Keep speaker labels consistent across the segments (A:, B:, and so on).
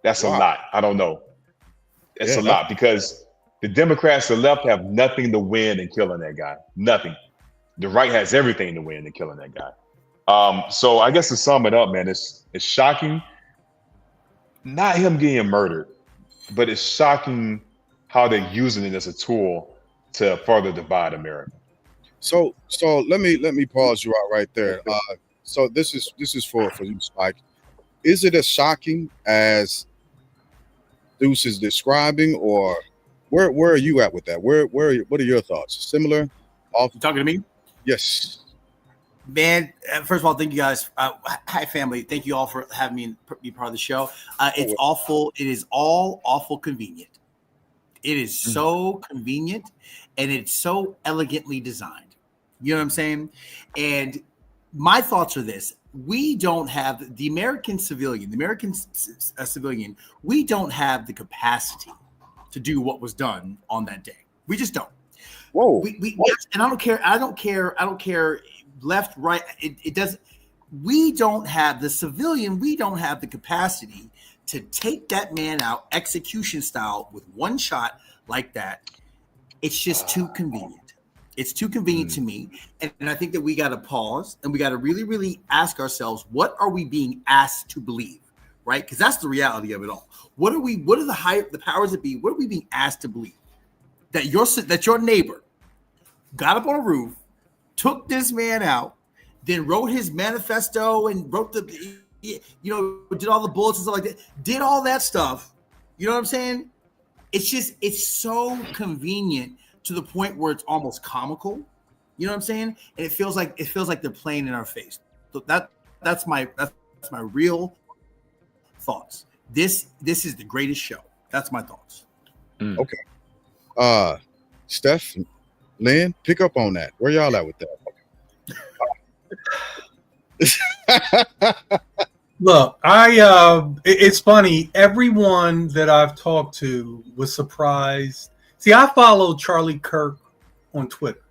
A: That's a
B: Wow.
A: lot. I don't know. It's
B: Yeah,
A: a lot because the Democrats, the left, have nothing to win in killing that guy. Nothing. The right has everything to win in killing that guy. So I guess to sum it up, man, it's shocking. Not him getting murdered, but it's shocking how they're using it as a tool to further divide America.
B: So let me pause you out right there. So this is for you, Spike. Is it as shocking as Deuce is describing, or where are you at with that? What are your thoughts? Similar? Off?
C: You talking to me?
B: Yes.
C: Man, first of all, thank you guys. Hi, family. Thank you all for having me be part of the show. It's awful. It is all awful convenient. It is so convenient, and it's so elegantly designed. You know what I'm saying? And my thoughts are this. We don't have the American civilian, civilian, we don't have the capacity to do what was done on that day. We just don't.
B: Whoa.
C: And I don't care left, right. It doesn't. We don't have the civilian. We don't have the capacity to take that man out execution style with one shot like that. It's just too convenient. It's too convenient to me. And I think that we got to pause and we got to really, really ask ourselves, what are we being asked to believe? Right? Because that's the reality of it all. What are the powers that be? What are we being asked to believe? That your neighbor got up on a roof, took this man out, then wrote his manifesto and wrote did all the bullets and stuff like that, did all that stuff. You know what I'm saying? It's so convenient to the point where it's almost comical. You know what I'm saying? And it feels like they're playing in our face. So that's my real thoughts. This is the greatest show. That's my thoughts.
B: Okay. Steph, Lynn, pick up on that. Where y'all at with that?
D: Look, it's funny. Everyone that I've talked to was surprised. See, I followed Charlie Kirk on Twitter.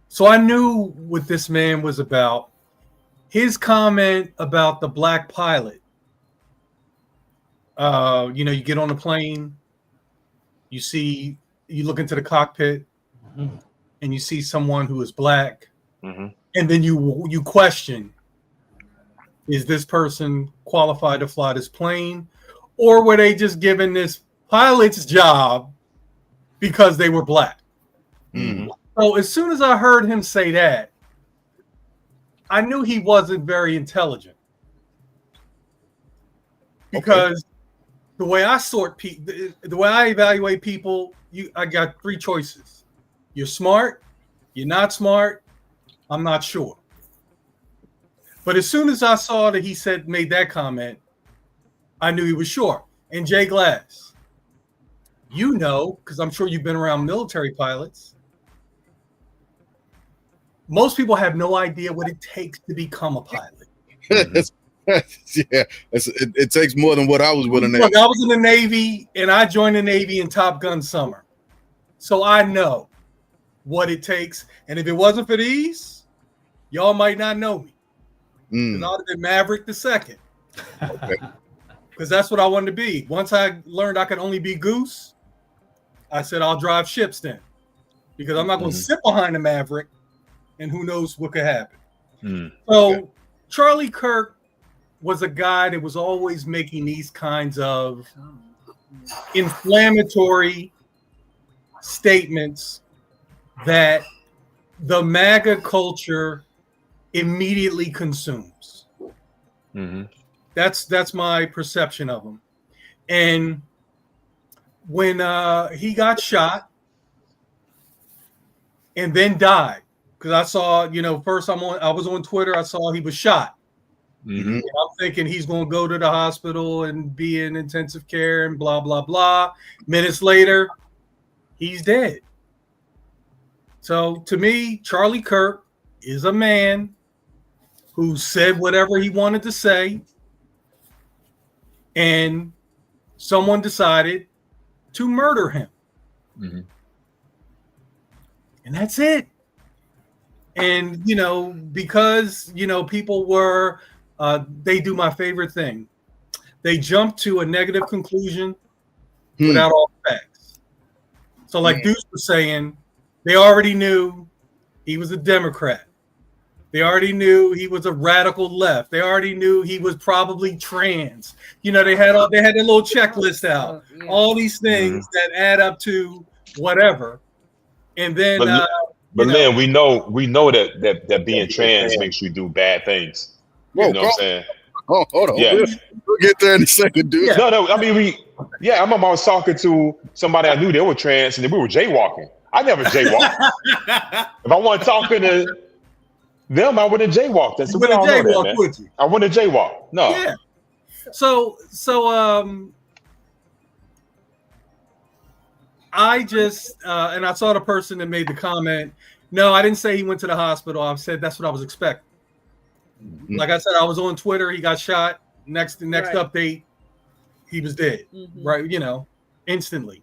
D: So I knew what this man was about. His comment about the black pilot. You get on the plane, you look into the cockpit, and you see someone who is black, and then you question, is this person qualified to fly this plane, or were they just given this pilot's job because they were black? So as soon as I heard him say that, I knew he wasn't very intelligent, because the way I the way I evaluate people, I got three choices: you're smart, you're not smart, I'm not sure. But as soon as I saw that he made that comment, I knew he was sure. And Jay Glass, because I'm sure you've been around military pilots, most people have no idea what it takes to become a pilot.
B: It takes more than what I was willing to.
D: Look, I was in the Navy, and I joined the Navy in Top Gun summer. So I know what it takes. And if it wasn't for these, y'all might not know me. Because I would have been Maverick the second. Because that's what I wanted to be. Once I learned I could only be Goose, I said I'll drive ships then. Because I'm not going to sit behind the Maverick, and who knows what could happen. So Charlie Kirk was a guy that was always making these kinds of inflammatory statements that the MAGA culture immediately consumes. That's my perception of him. And when he got shot and then died, because I saw, first I was on Twitter, I saw he was shot. And I'm thinking he's going to go to the hospital and be in intensive care and blah, blah, blah. Minutes later, he's dead. So to me, Charlie Kirk is a man who said whatever he wanted to say, and someone decided to murder him. And that's it. And, because, people were, they do my favorite thing. they jump to a negative conclusion without all the facts. So, like Deuce was saying, they already knew he was a Democrat. They already knew he was a radical left. They already knew he was probably trans. You know, they had their little checklist out. All these things that add up to whatever. And then,
A: but Lynn, we know that being trans makes you do bad things. You know what I'm saying?
B: Oh, hold on.
A: Yeah.
B: We'll get there in a second, dude.
A: Yeah. No. I mean, I remember I was talking to somebody I knew they were trans, and then we were jaywalking. I never jaywalked. If I wasn't talking to them, I would have jaywalked. That's what I jaywalk, would you? I wouldn't jaywalk. No.
D: Yeah. So I just and I saw the person that made the comment. No, I didn't say he went to the hospital. I said that's what I was expecting. Like I said, I was on Twitter. He got shot. Next update, he was dead. Right? You know, instantly.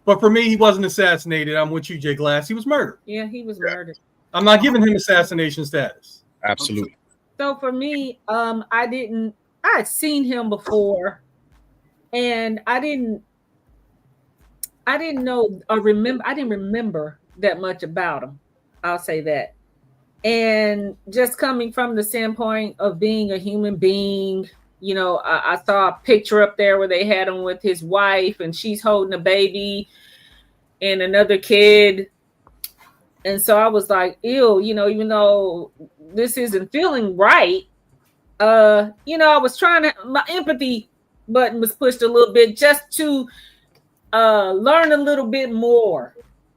D: But for me, he wasn't assassinated. I'm with you, Jay Glass. He was murdered.
E: Yeah, he was murdered.
D: I'm not giving him assassination status.
B: Absolutely.
E: So for me, I had seen him before, and I didn't know or remember. I didn't remember that much about him. I'll say that. And just coming from the standpoint of being a human being, you know, I saw a picture up there where they had him with his wife, and she's holding a baby and another kid. And so I was like, ew, you know, even though this isn't feeling right, you know, I was my empathy button was pushed a little bit just to learn a little bit more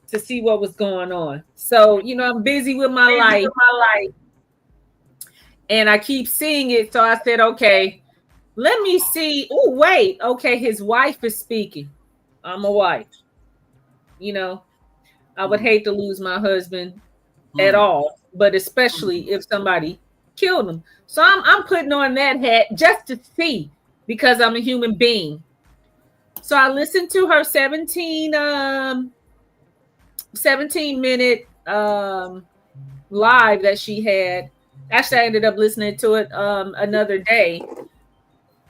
E: to see what was going on. So, you know, I'm busy with my life. And I keep seeing it. So I said, okay, let me see. Oh, wait. Okay, his wife is speaking. I'm a wife. You know, I would hate to lose my husband at all, but especially if somebody killed him. So I'm putting on that hat just to see, because I'm a human being. So I listened to her 17-minute live that she had. Actually, I ended up listening to it another day,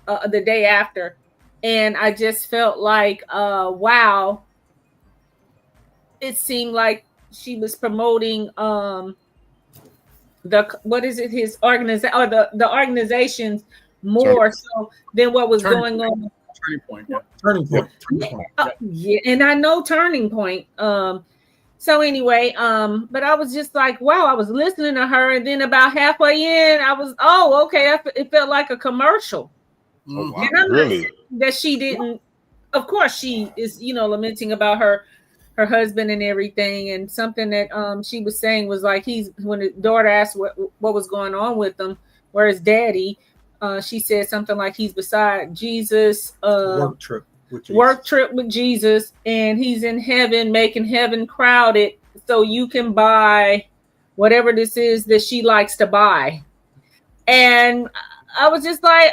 E: the day after. And I just felt like, wow, it seemed like she was promoting his organization, or the organizations more so than what was going on.
C: Turning point.
E: Yeah, and I know Turning Point. So anyway, but I was just like, wow, I was listening to her, and then about halfway in, I was, okay, it felt like a commercial.
B: Oh, wow.
E: And I'm
A: Really?
E: that she didn't. Of course, she is, you know, lamenting about her husband and everything, and something that she was saying was like, when the daughter asked what was going on with him, where's daddy, she said something like he's beside Jesus, work trip with Jesus, and he's in heaven making heaven crowded so you can buy whatever this is that she likes to buy. And I was just like,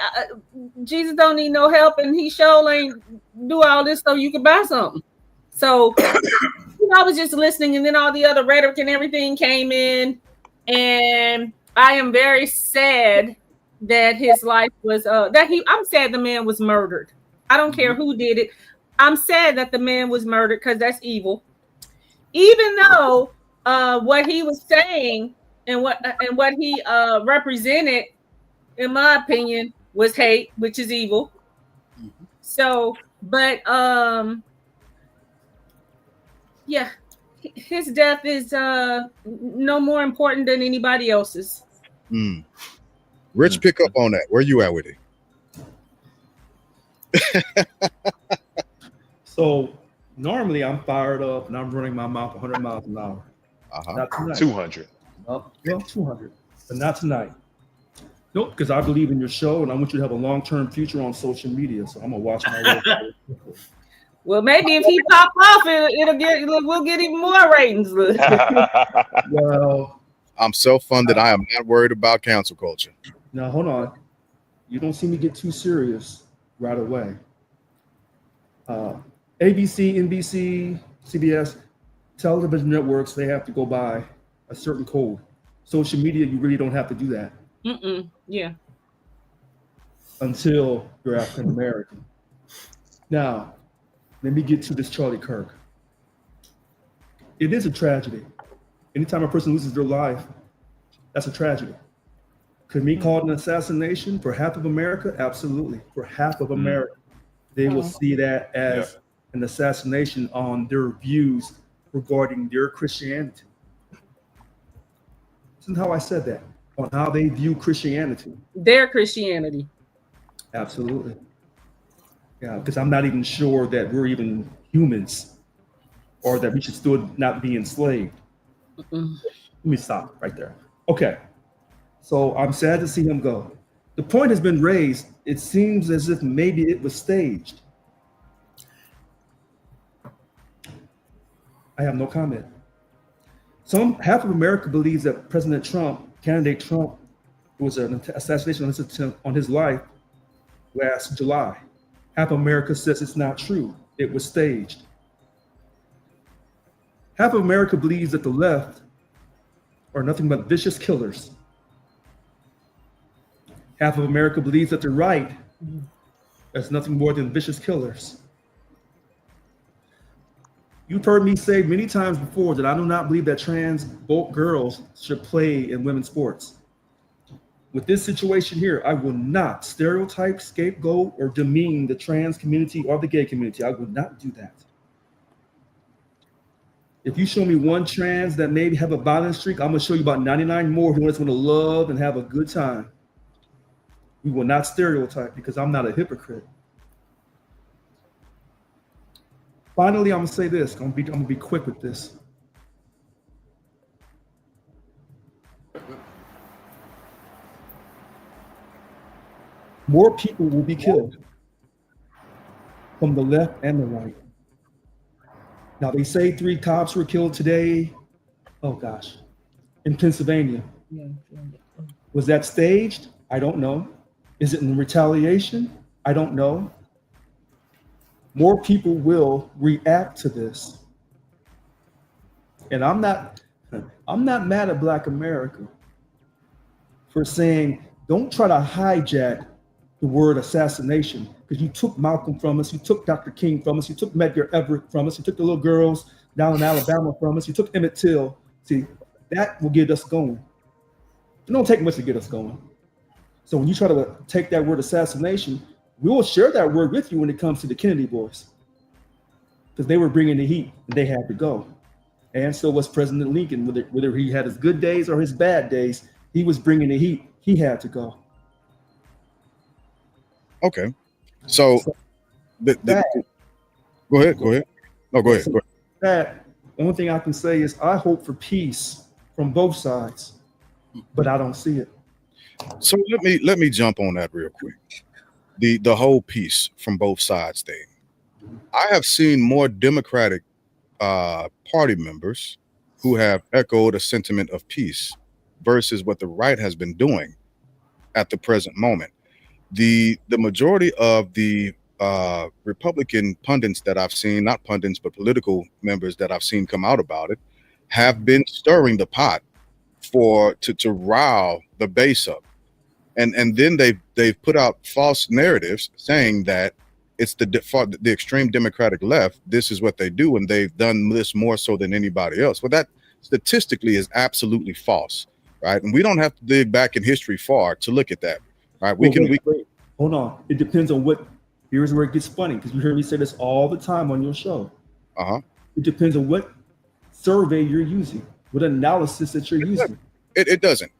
E: Jesus don't need no help, and he sure ain't do all this so you can buy something. So I was just listening, and then all the other rhetoric and everything came in, and I am very sad that his life was I'm sad the man was murdered. I don't care who did it. I'm sad that the man was murdered, because that's evil. Even though what he was saying and what he represented, in my opinion, was hate, which is evil. So, but yeah, his death is no more important than anybody else's.
B: Rich, pick up on that. Where you at with it?
F: So normally I'm fired up and I'm running my mouth 100 miles an hour. Not tonight.
A: 200.
F: Well, 200, but not tonight. Nope, because I believe in your show and I want you to have a long-term future on social media. So I'm gonna watch my way.
E: Well, maybe if he pop off, we'll get even more ratings.
F: Well,
B: I'm self-funded. I am not worried about cancel culture.
F: Now hold on. You don't see me get too serious right away. ABC, NBC, CBS, television networks, they have to go by a certain code. Social media, you really don't have to do that.
E: Yeah.
F: until you're African American. Now, let me get to this Charlie Kirk. It is a tragedy. Anytime a person loses their life, that's a tragedy. Could be called an assassination for half of America? Absolutely. For half of America, they will see that as an assassination on their views regarding their Christianity. Isn't how I said that, on how they view Christianity.
E: Their Christianity.
F: Absolutely. Yeah, because I'm not even sure that we're even humans or that we should still not be enslaved. Let me stop right there. Okay. So I'm sad to see him go. The point has been raised. It seems as if maybe it was staged. I have no comment. Half of America believes that President Trump, candidate Trump, was an assassination on his life last July. Half of America says it's not true. It was staged. Half of America believes that the left are nothing but vicious killers. Half of America believes that the right is nothing more than vicious killers. You've heard me say many times before that I do not believe that trans girls should play in women's sports. With this situation here, I will not stereotype, scapegoat, or demean the trans community or the gay community. I will not do that. If you show me one trans that maybe have a violent streak, I'm gonna show you about 99 more who just want to love and have a good time. We will not stereotype because I'm not a hypocrite. Finally, I'm gonna say this. I'm gonna be quick with this. More people will be killed from the left and the right. Now they say 3 cops were killed today. Oh gosh, in Pennsylvania. Was that staged? I don't know. Is it in retaliation? I don't know. More people will react to this. And I'm not mad at Black America for saying, don't try to hijack the word assassination, because you took Malcolm from us, you took Dr. King from us, you took Medgar Evers from us, you took the little girls down in Alabama from us, you took Emmett Till. See, that will get us going. It don't take much to get us going. So when you try to take that word assassination, we will share that word with you when it comes to the Kennedy boys, because they were bringing the heat and they had to go. And so was President Lincoln, whether he had his good days or his bad days, he was bringing the heat. He had to go.
B: Okay. So go ahead. No, go ahead.
F: That only thing I can say is I hope for peace from both sides, but I don't see it.
B: So let me jump on that real quick. The whole peace from both sides thing. I have seen more Democratic party members who have echoed a sentiment of peace versus what the right has been doing at the present moment. The majority of the Republican pundits that I've seen, not pundits, but political members that I've seen come out about it, have been stirring the pot to rile the base up. And then they've put out false narratives saying that it's the extreme Democratic left. This is what they do, and they've done this more so than anybody else. Well, that statistically is absolutely false, right? And we don't have to dig back in history far to look at that, right? Wait.
F: Hold on. It depends on what. Here's where it gets funny, because you hear me say this all the time on your show. It depends on what survey you're using, what analysis that you're using.
B: It doesn't.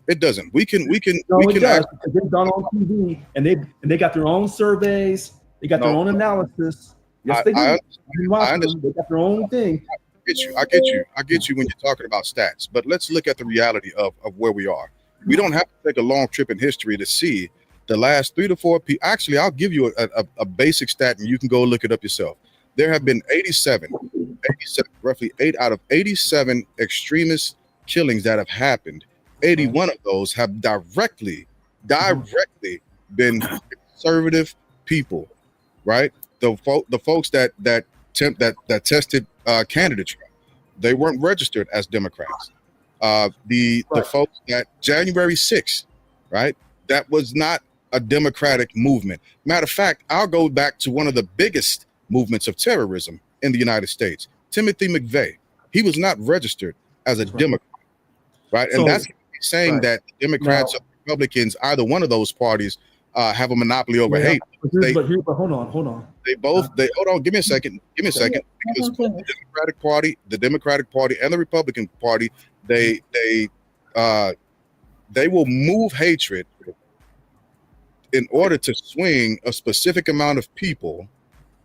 B: We can.
F: No, it does, because they've gone on TV and they got their own surveys. They got their own analysis. Yes, they do.
B: I understand.
F: They got their own thing.
B: I get you when you're talking about stats. But let's look at the reality of where we are. We don't have to take a long trip in history to see the last 3 to 4 people. Actually, I'll give you a basic stat, and you can go look it up yourself. There have been 87, roughly 8 out of 87 extremist killings that have happened. 81 of those have directly been conservative people, right? The folks that tested candidate Trump, they weren't registered as Democrats. The folks that January 6th, right? That was not a democratic movement. Matter of fact, I'll go back to one of the biggest movements of terrorism in the United States, Timothy McVeigh. He was not registered as a Democrat, right? And
F: So,
B: that's saying that Democrats or Republicans, either one of those parties, have a monopoly over hate.
F: But hold on.
B: They hold on. Give me a second. Because the Democratic Party and the Republican Party, they will move hatred in order to swing a specific amount of people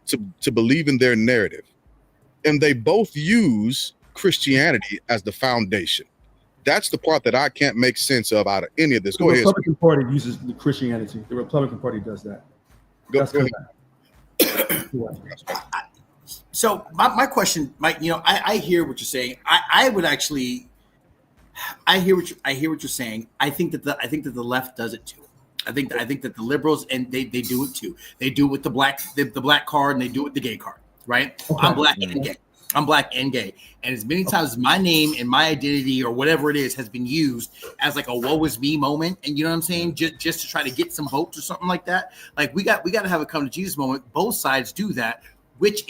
B: to believe in their narrative. And they both use Christianity as the foundation. That's the part that I can't make sense of out of any of this.
F: The Republican Party uses the Christianity. The Republican Party does that.
B: Go ahead.
C: So my question, Mike, I hear what you're saying. I hear what you're saying. I think that the left does it too. I think that the liberals, and they do it too. They do it with the black card, and they do it with the gay card, right? Okay. I'm black and gay. I'm black and gay. And as many times as my name and my identity or whatever it is has been used as like a woe is me moment, and you know what I'm saying, just to try to get some votes or something like that. Like we got to have a come to Jesus moment. Both sides do that, which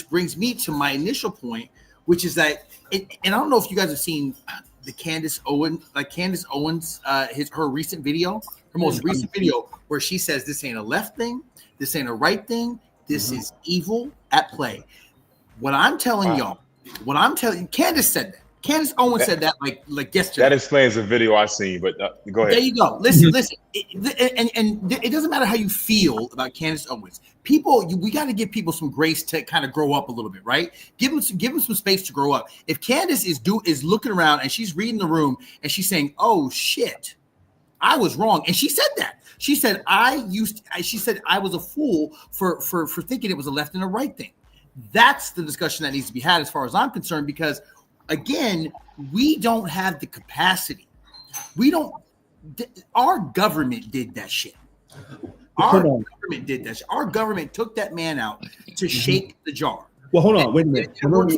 C: brings me to my initial point, which is that, and I don't know if you guys have seen the Candace Owens, her recent video, her most recent video, where she says this ain't a left thing, this ain't a right thing, this is evil at play. What I'm telling y'all, Candace said that. Candace Owens said that like yesterday.
A: That explains the video I seen, but go ahead.
C: There you go. Listen. And it doesn't matter how you feel about Candace Owens. We got to give people some grace to kind of grow up a little bit, right? Give them some space to grow up. If Candace is looking around and she's reading the room and she's saying, "Oh shit, I was wrong," and she said that. She said, I was a fool for thinking it was a left and a right thing. That's the discussion that needs to be had as far as I'm concerned, because again, we don't have the capacity. Our government did that shit. Our government took that man out to shake the jar.
F: Well, hold on. Wait a minute. Hold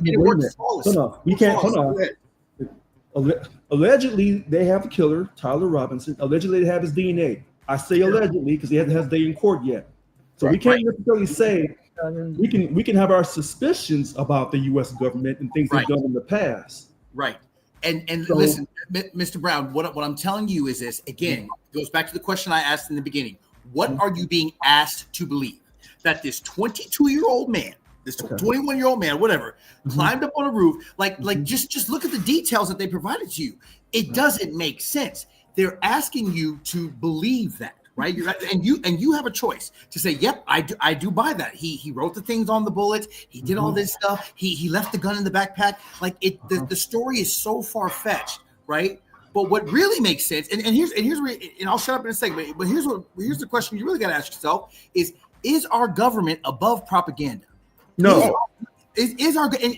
F: on. We can't. Hold on. Allegedly, they have the killer, Tyler Robinson. Allegedly, they have his DNA. I say allegedly because he hasn't had his day in court yet. So we can't necessarily say. We can have our suspicions about the U.S. government and things they've done in the past.
C: Right. And so, listen, Mr. Brown, what I'm telling you is this, again, goes back to the question I asked in the beginning. What are you being asked to believe? That this 22-year-old man, this 21-year-old man, whatever, climbed up on a roof, just look at the details that they provided to you. It doesn't make sense. They're asking you to believe that. Right, and you have a choice to say, "Yep, I do buy that." He wrote the things on the bullets. He did all this stuff. He left the gun in the backpack. Like the story is so far fetched, right? But what really makes sense, and here's where, and I'll shut up in a second. But here's the question you really got to ask yourself: is our government above propaganda?
F: No.
C: Is our, and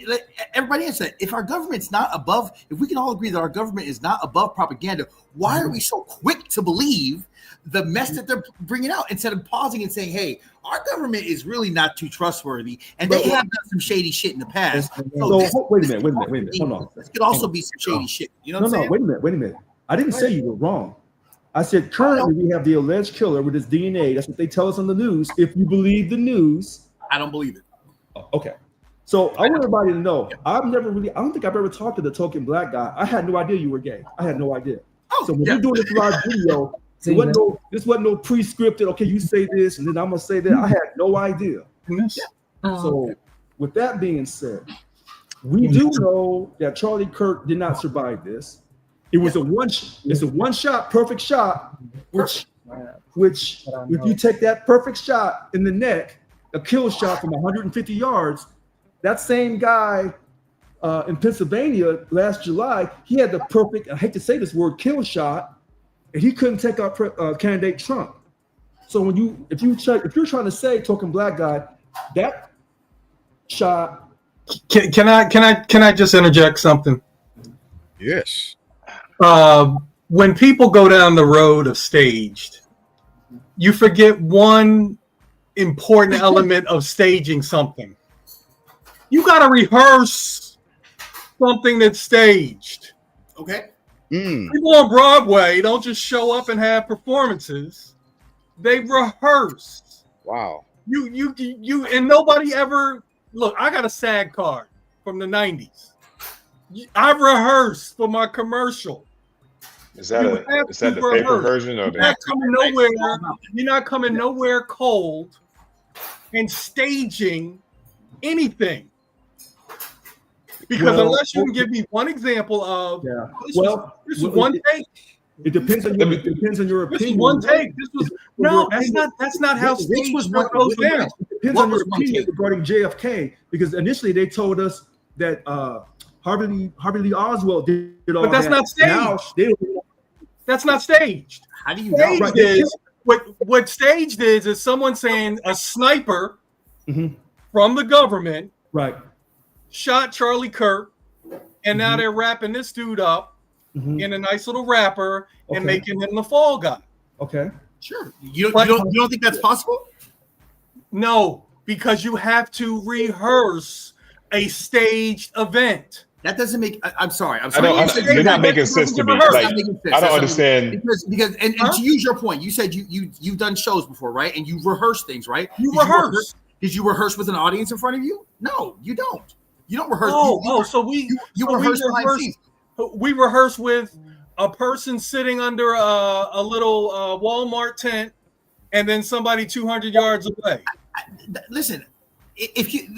C: everybody answer that. If our government's not above, if we can all agree that our government is not above propaganda, why are we so quick to believe the mess that they're bringing out instead of pausing and saying, "Hey, our government is really not too trustworthy, and they have done some shady shit in the past."
F: So wait a minute. Hold on.
C: This could also be some shady shit. You know what I'm saying?
F: Wait a minute. I didn't say you were wrong. I said currently we have the alleged killer with his DNA. That's what they tell us on the news. If you believe the news,
C: I don't believe it.
F: Okay. So I want everybody to know, I don't think I've ever talked to the token black guy. I had no idea you were gay. I had no idea. So when we're doing this live video, this wasn't no pre-scripted, okay, you say this and then I'm going to say that. I had no idea. So with that being said, we do know that Charlie Kirk did not survive this. It was a one shot, perfect shot, which if you take that perfect shot in the neck, a kill shot from 150 yards, that same guy in Pennsylvania last July, he had the perfect, I hate to say this word, kill shot, and he couldn't take out candidate Trump. So if you're trying to say token black guy, that shot.
D: Can I just interject something?
B: Yes.
D: When people go down the road of staged, you forget one important element of staging something. You got to rehearse something that's staged.
C: Okay.
D: People on Broadway don't just show up and have performances. They rehearse.
B: Wow.
D: You, and nobody ever look. I got a SAG card from the 90s. I rehearsed for my commercial.
A: Is that the paper version or
D: You're not coming nowhere? You're not coming nowhere cold and staging anything. Because unless you can give me one example of this was one take.
F: It depends on your opinion.
D: This was one take. This was that's not how stage was goes down.
F: It depends on your opinion regarding JFK, because initially they told us that Harvey Lee Oswald did all that.
D: But that's not staged. That's not staged.
C: How do you know?
D: Staged is what staged is someone saying a sniper from the government shot Charlie Kirk, and now they're wrapping this dude up in a nice little wrapper and making him the fall guy.
F: Okay.
C: Sure. You don't think that's possible?
D: No, because you have to rehearse a staged event.
C: That doesn't make. I'm sorry.
A: You're not making sense to me. Like, I don't understand.
C: Because and to use your point, you said you've done shows before, right? And you rehearse things, right?
D: You rehearse.
C: Did you rehearse with an audience in front of you? No, you don't. You don't rehearse.
D: So we
C: rehearse.
D: We rehearse with a person sitting under a little Walmart tent, and then somebody 200 yards away.
C: Listen, if you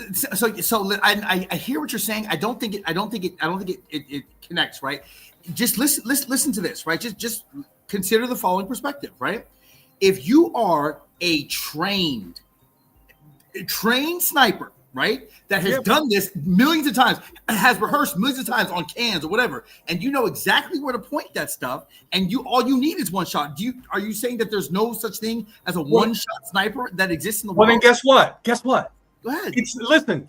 C: I hear what you're saying. I don't think it connects, right? Just listen to this, right? Just consider the following perspective, right? If you are a trained sniper, right, that has done this millions of times, has rehearsed millions of times on cans or whatever, and you know exactly where to point that stuff, and all you need is one shot. Are you saying that there's no such thing as a one-shot sniper that exists in the world?
D: Well, then guess what?
C: Go ahead.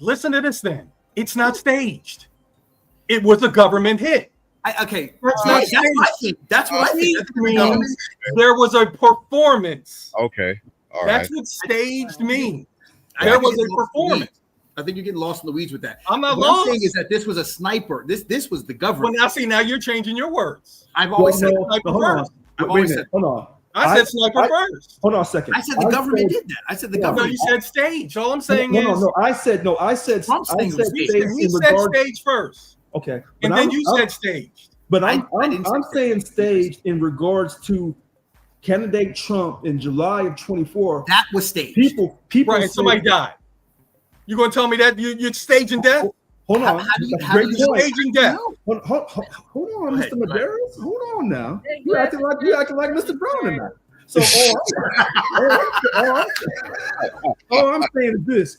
D: Listen to this then. It's not staged. It was a government hit.
C: That's what I think.
D: Means there was a performance.
B: Okay. All
D: That's what staged means. There was a performance.
C: I think you're getting lost in the weeds with that.
D: I'm not
C: what
D: lost.
C: I'm saying is that this was a sniper. This was the government.
D: Well, now you're changing your words.
C: I've always said sniper first.
F: Hold on.
D: I said sniper first.
F: Hold on a second.
C: I said the government did that. I said the government.
D: No, you said stage. All I'm saying is
F: no. I said stage.
D: We said stage first.
F: Okay.
D: And then you said staged.
F: But I'm saying staged in regards to candidate Trump in July of 24.
C: That was staged.
F: People
D: right, somebody died. You gonna tell me that you're staging death?
F: Hold on.
D: How do you staging death?
F: Hold on, Mr. Medeiros. Hold on now. You acting like Mr. Brown tonight. So all I'm saying is this: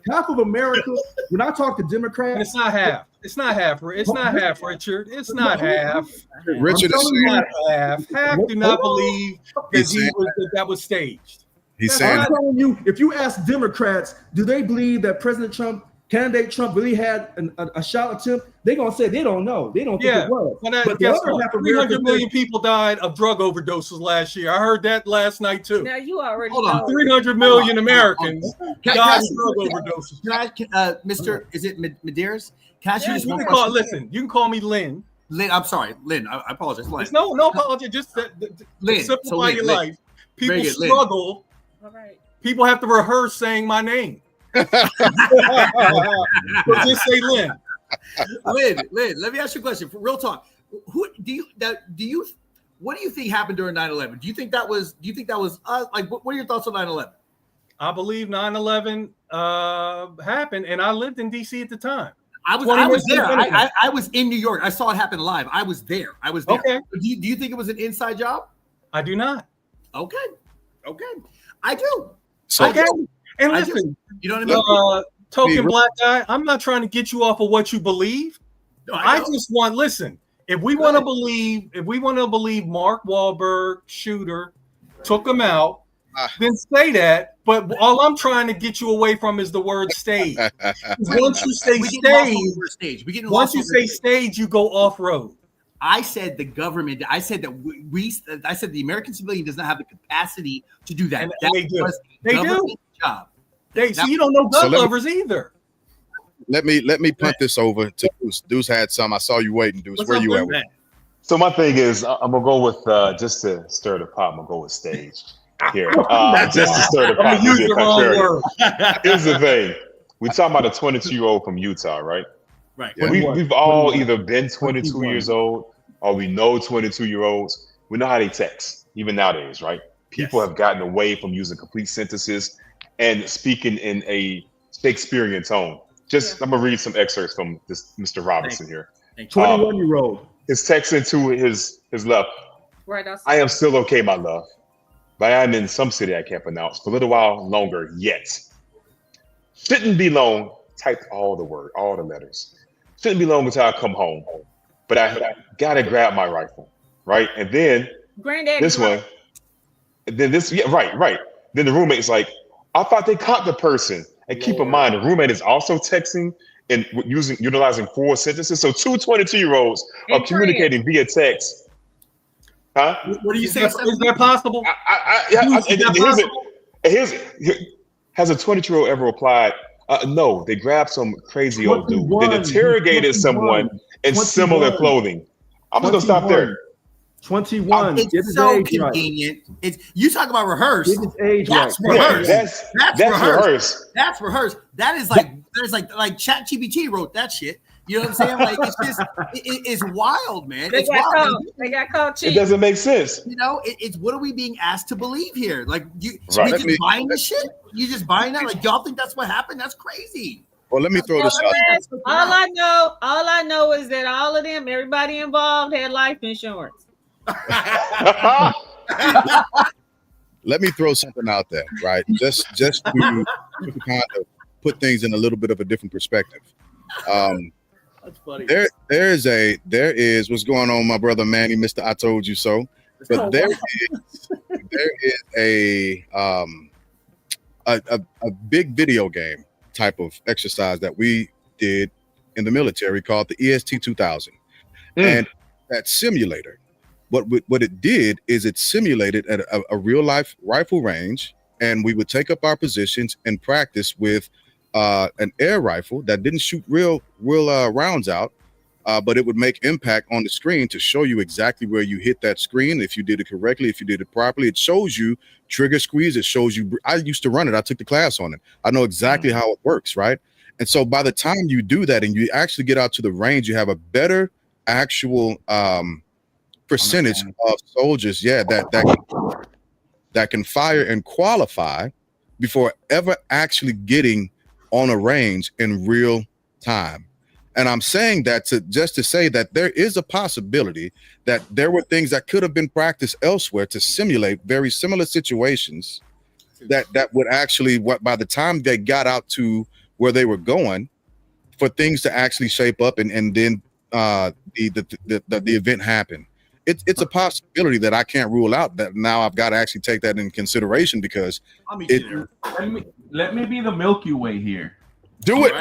F: half of America. When I talk to Democrats,
D: it's not half. It's not half. It's not half, Richard. It's not half.
B: Richard is
D: not half. Half do not believe that was staged.
B: He's saying,
F: I'm telling you, if you ask Democrats, do they believe that candidate Trump really had a shot attempt? They're going to say they don't know. They don't think it was.
D: But guess what? 300 million people died of drug overdoses last year. I heard that last night, too.
E: Now, you already
C: know.
D: 300 million Americans died of drug overdoses.
C: Mr. Is it Medeiros? Can I ask you just one
D: question? Listen, you can call me Lynn.
C: Lynn, I'm sorry. Lynn, I apologize.
D: There's no apology. Just
C: Lynn,
D: simplify your life. People struggle.
E: All right.
D: People have to rehearse saying my name. So just say Lynn.
C: Lynn, let me ask you a question. For real talk, what do you think happened during 9/11? Do you think that was like what are your thoughts on 9/11?
D: I believe 9/11 happened, and I lived in DC at the time.
C: I was there. I was in New York. I saw it happen live. I was there. Okay. Do you think it was an inside job?
D: I do not.
C: Okay. I do.
D: Okay. And listen,
C: you know what I mean?
D: Token black guy, I'm not trying to get you off of what you believe. No, I just want if we want to believe Mark Wahlberg shooter took him out, then say that. But all I'm trying to get you away from is the word stage. Once you say stage, you go off road.
C: I said the government. I said that I said the American civilian does not have the capacity to do that.
D: And they do. They do.
C: Job.
D: So you don't know gun lovers either.
B: Let me punt this over to Deuce. Deuce had some. I saw you waiting, Deuce. Where you at?
A: So my thing is, I'm gonna go with just to stir the pot. I'm gonna go with stage. here. Just to stir the pot.
D: I'm gonna use the wrong word.
A: Here's the thing. We're talking about a 22-year-old from Utah, right?
C: Right.
B: Yeah.
A: We've all either been 22 years old or we know 22-year-olds. We know how they text, even nowadays, right? People have gotten away from using complete sentences and speaking in a Shakespearean tone. I'm gonna read some excerpts from this Mr. Robinson here.
F: 21-year-old.
A: His text into his love.
E: Right.
A: I am still okay, my love, but I am in some city I can't pronounce for a little while longer yet. Shouldn't be long. Typed all the letters. Shouldn't be long until I come home, but I gotta grab my rifle, right? And then
E: Granddaddy.
A: this one, and then this, right. Then the roommate's like, I thought they caught the person. And keep in mind, the roommate is also texting and utilizing 4 sentences. So 2 22-year-olds are communicating via text. Huh?
C: What do you say?
D: Is that possible?
A: Has a 22-year-old ever replied? No, they grabbed some crazy old dude. They interrogated someone in similar clothing. I'm just gonna stop there.
F: 21.
C: It's so convenient. Right. It's you talk about rehearsed. That's rehearsed. That's rehearsed. That's rehearsed. That is like there's like ChatGPT wrote that shit. You know what I'm saying? Like it's just it's wild, man. It's wild.
E: They got called cheap.
A: It doesn't make sense.
C: You know, it's what are we being asked to believe here? Like we just buying this shit? You just buying that? Like y'all think that's what happened? That's crazy.
B: Well, let me throw this out.
E: All I know is that all of them, everybody involved, had life insurance.
B: Let me throw something out there, right? Just to kind of put things in a little bit of a different perspective.
C: That's funny.
B: There is what's going on, my brother Manny, Mr. I Told You So. But there is a big video game type of exercise that we did in the military called the EST 2000, and that simulator. What it did is it simulated at a real life rifle range, and we would take up our positions and practice with an air rifle that didn't shoot real rounds out, but it would make impact on the screen to show you exactly where you hit that screen. If you did it correctly, if you did it properly, it shows you trigger squeeze. It shows you. I used to run it. I took the class on it. I know exactly how it works, right? And so by the time you do that and you actually get out to the range, you have a better actual percentage of soldiers, that can fire and qualify before ever actually getting on a range in real time. And I'm saying that to say that there is a possibility that there were things that could have been practiced elsewhere to simulate very similar situations that would actually, by the time they got out to where they were going, for things to actually shape up and then the event happened. It's a possibility that I can't rule out. That now I've got to actually take that in consideration because
G: let me be the Milky Way here.
B: Do it.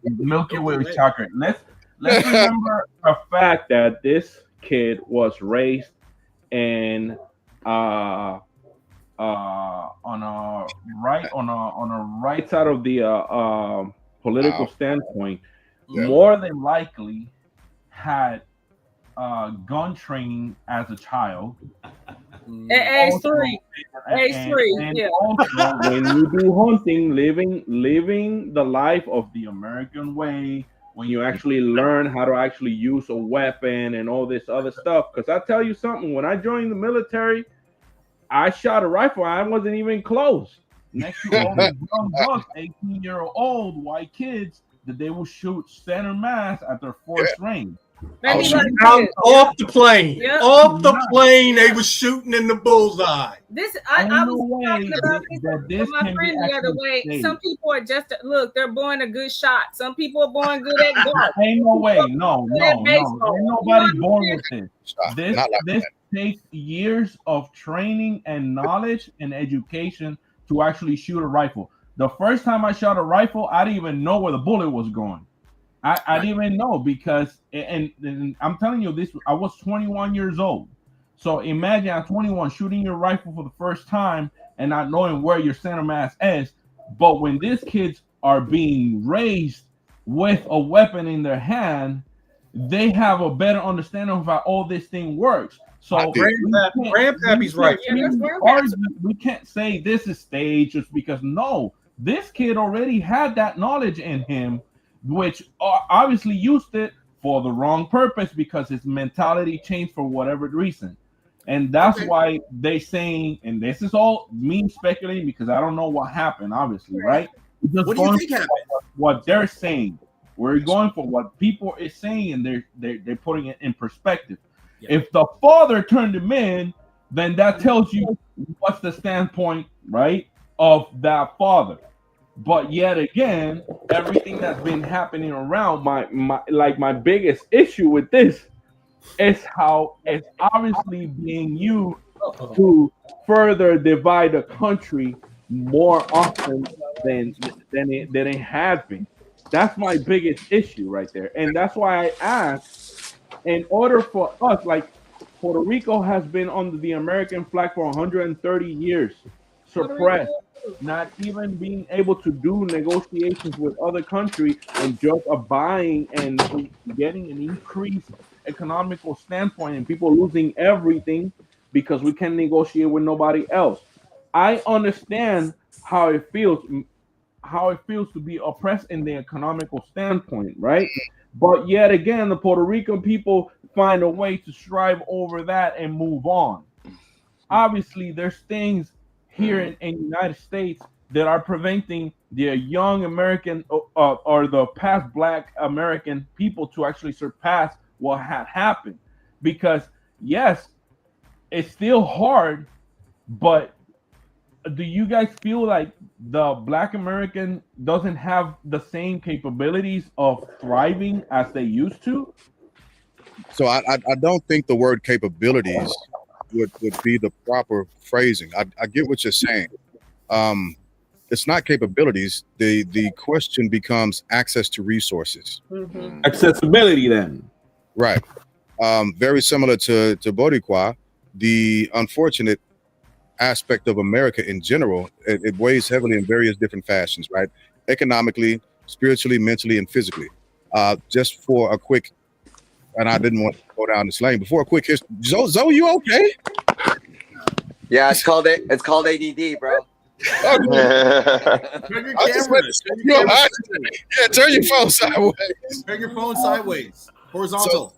G: The Milky Way chocolate. Let's remember the fact that this kid was raised in on a right side of the political standpoint. Yeah. More than likely had gun training as a child.
E: Age 3.
G: Yeah. Also, when you do hunting, living the life of the American way, when you actually learn how to actually use a weapon and all this other stuff. Because I tell you something, when I joined the military, I shot a rifle. I wasn't even close. Next to all these young bucks, 18-year-old white kids, that they will shoot center mass at their force range.
D: Off the plane. Yep. Off the plane, they were shooting in the bullseye.
E: I was talking about this with my friend the other way. Safe. Some people are just they're born a good shot. Some people are born good at golf.
G: Ain't no way. No. Ain't nobody born with this. This takes years of training and knowledge and education to actually shoot a rifle. The first time I shot a rifle, I didn't even know where the bullet was going. I didn't even know because, and I'm telling you this, I was 21 years old. So imagine at 21 shooting your rifle for the first time and not knowing where your center mass is. But when these kids are being raised with a weapon in their hand, they have a better understanding of how all this thing works. So
D: Grandpappy's right.
G: We can't say this is staged just because no, this kid already had that knowledge in him, which obviously used it for the wrong purpose because his mentality changed for whatever reason. And that's why they saying, and this is all me speculating because I don't know what happened, obviously, right?
C: What do you think happened?
G: What they're saying. We're going for what people is saying, and they're putting it in perspective. Yeah. If the father turned him in, then that tells you what's the standpoint, right, of that father. But yet again, everything that's been happening around my biggest issue with this is how it's obviously being used to further divide the country more often than it has been. That's my biggest issue right there. And that's why I asked, in order for us, like Puerto Rico has been under the American flag for 130 years, suppressed, not even being able to do negotiations with other countries and just buying and getting an increased economical standpoint and people losing everything because we can't negotiate with nobody else. I understand how it feels to be oppressed in the economical standpoint, right? But yet again, the Puerto Rican people find a way to strive over that and move on. Obviously, there's things here in the United States that are preventing the young American or the past Black American people to actually surpass what had happened. Because yes, it's still hard, but do you guys feel like the Black American doesn't have the same capabilities of thriving as they used to?
B: So I don't think the word capabilities would be the proper phrasing. I get what you're saying. It's not capabilities. The question becomes access to resources.
E: Mm-hmm.
G: Accessibility then.
B: Right. Very similar to Boricua, the unfortunate aspect of America in general, it weighs heavily in various different fashions, right? Economically, spiritually, mentally, and physically. Just for a quick, and I didn't want to go down this lane. Before a quick history, Zoe, you okay?
H: Yeah, it's called ADD, bro.
B: Turn your phone sideways.
C: Turn your phone sideways, horizontal.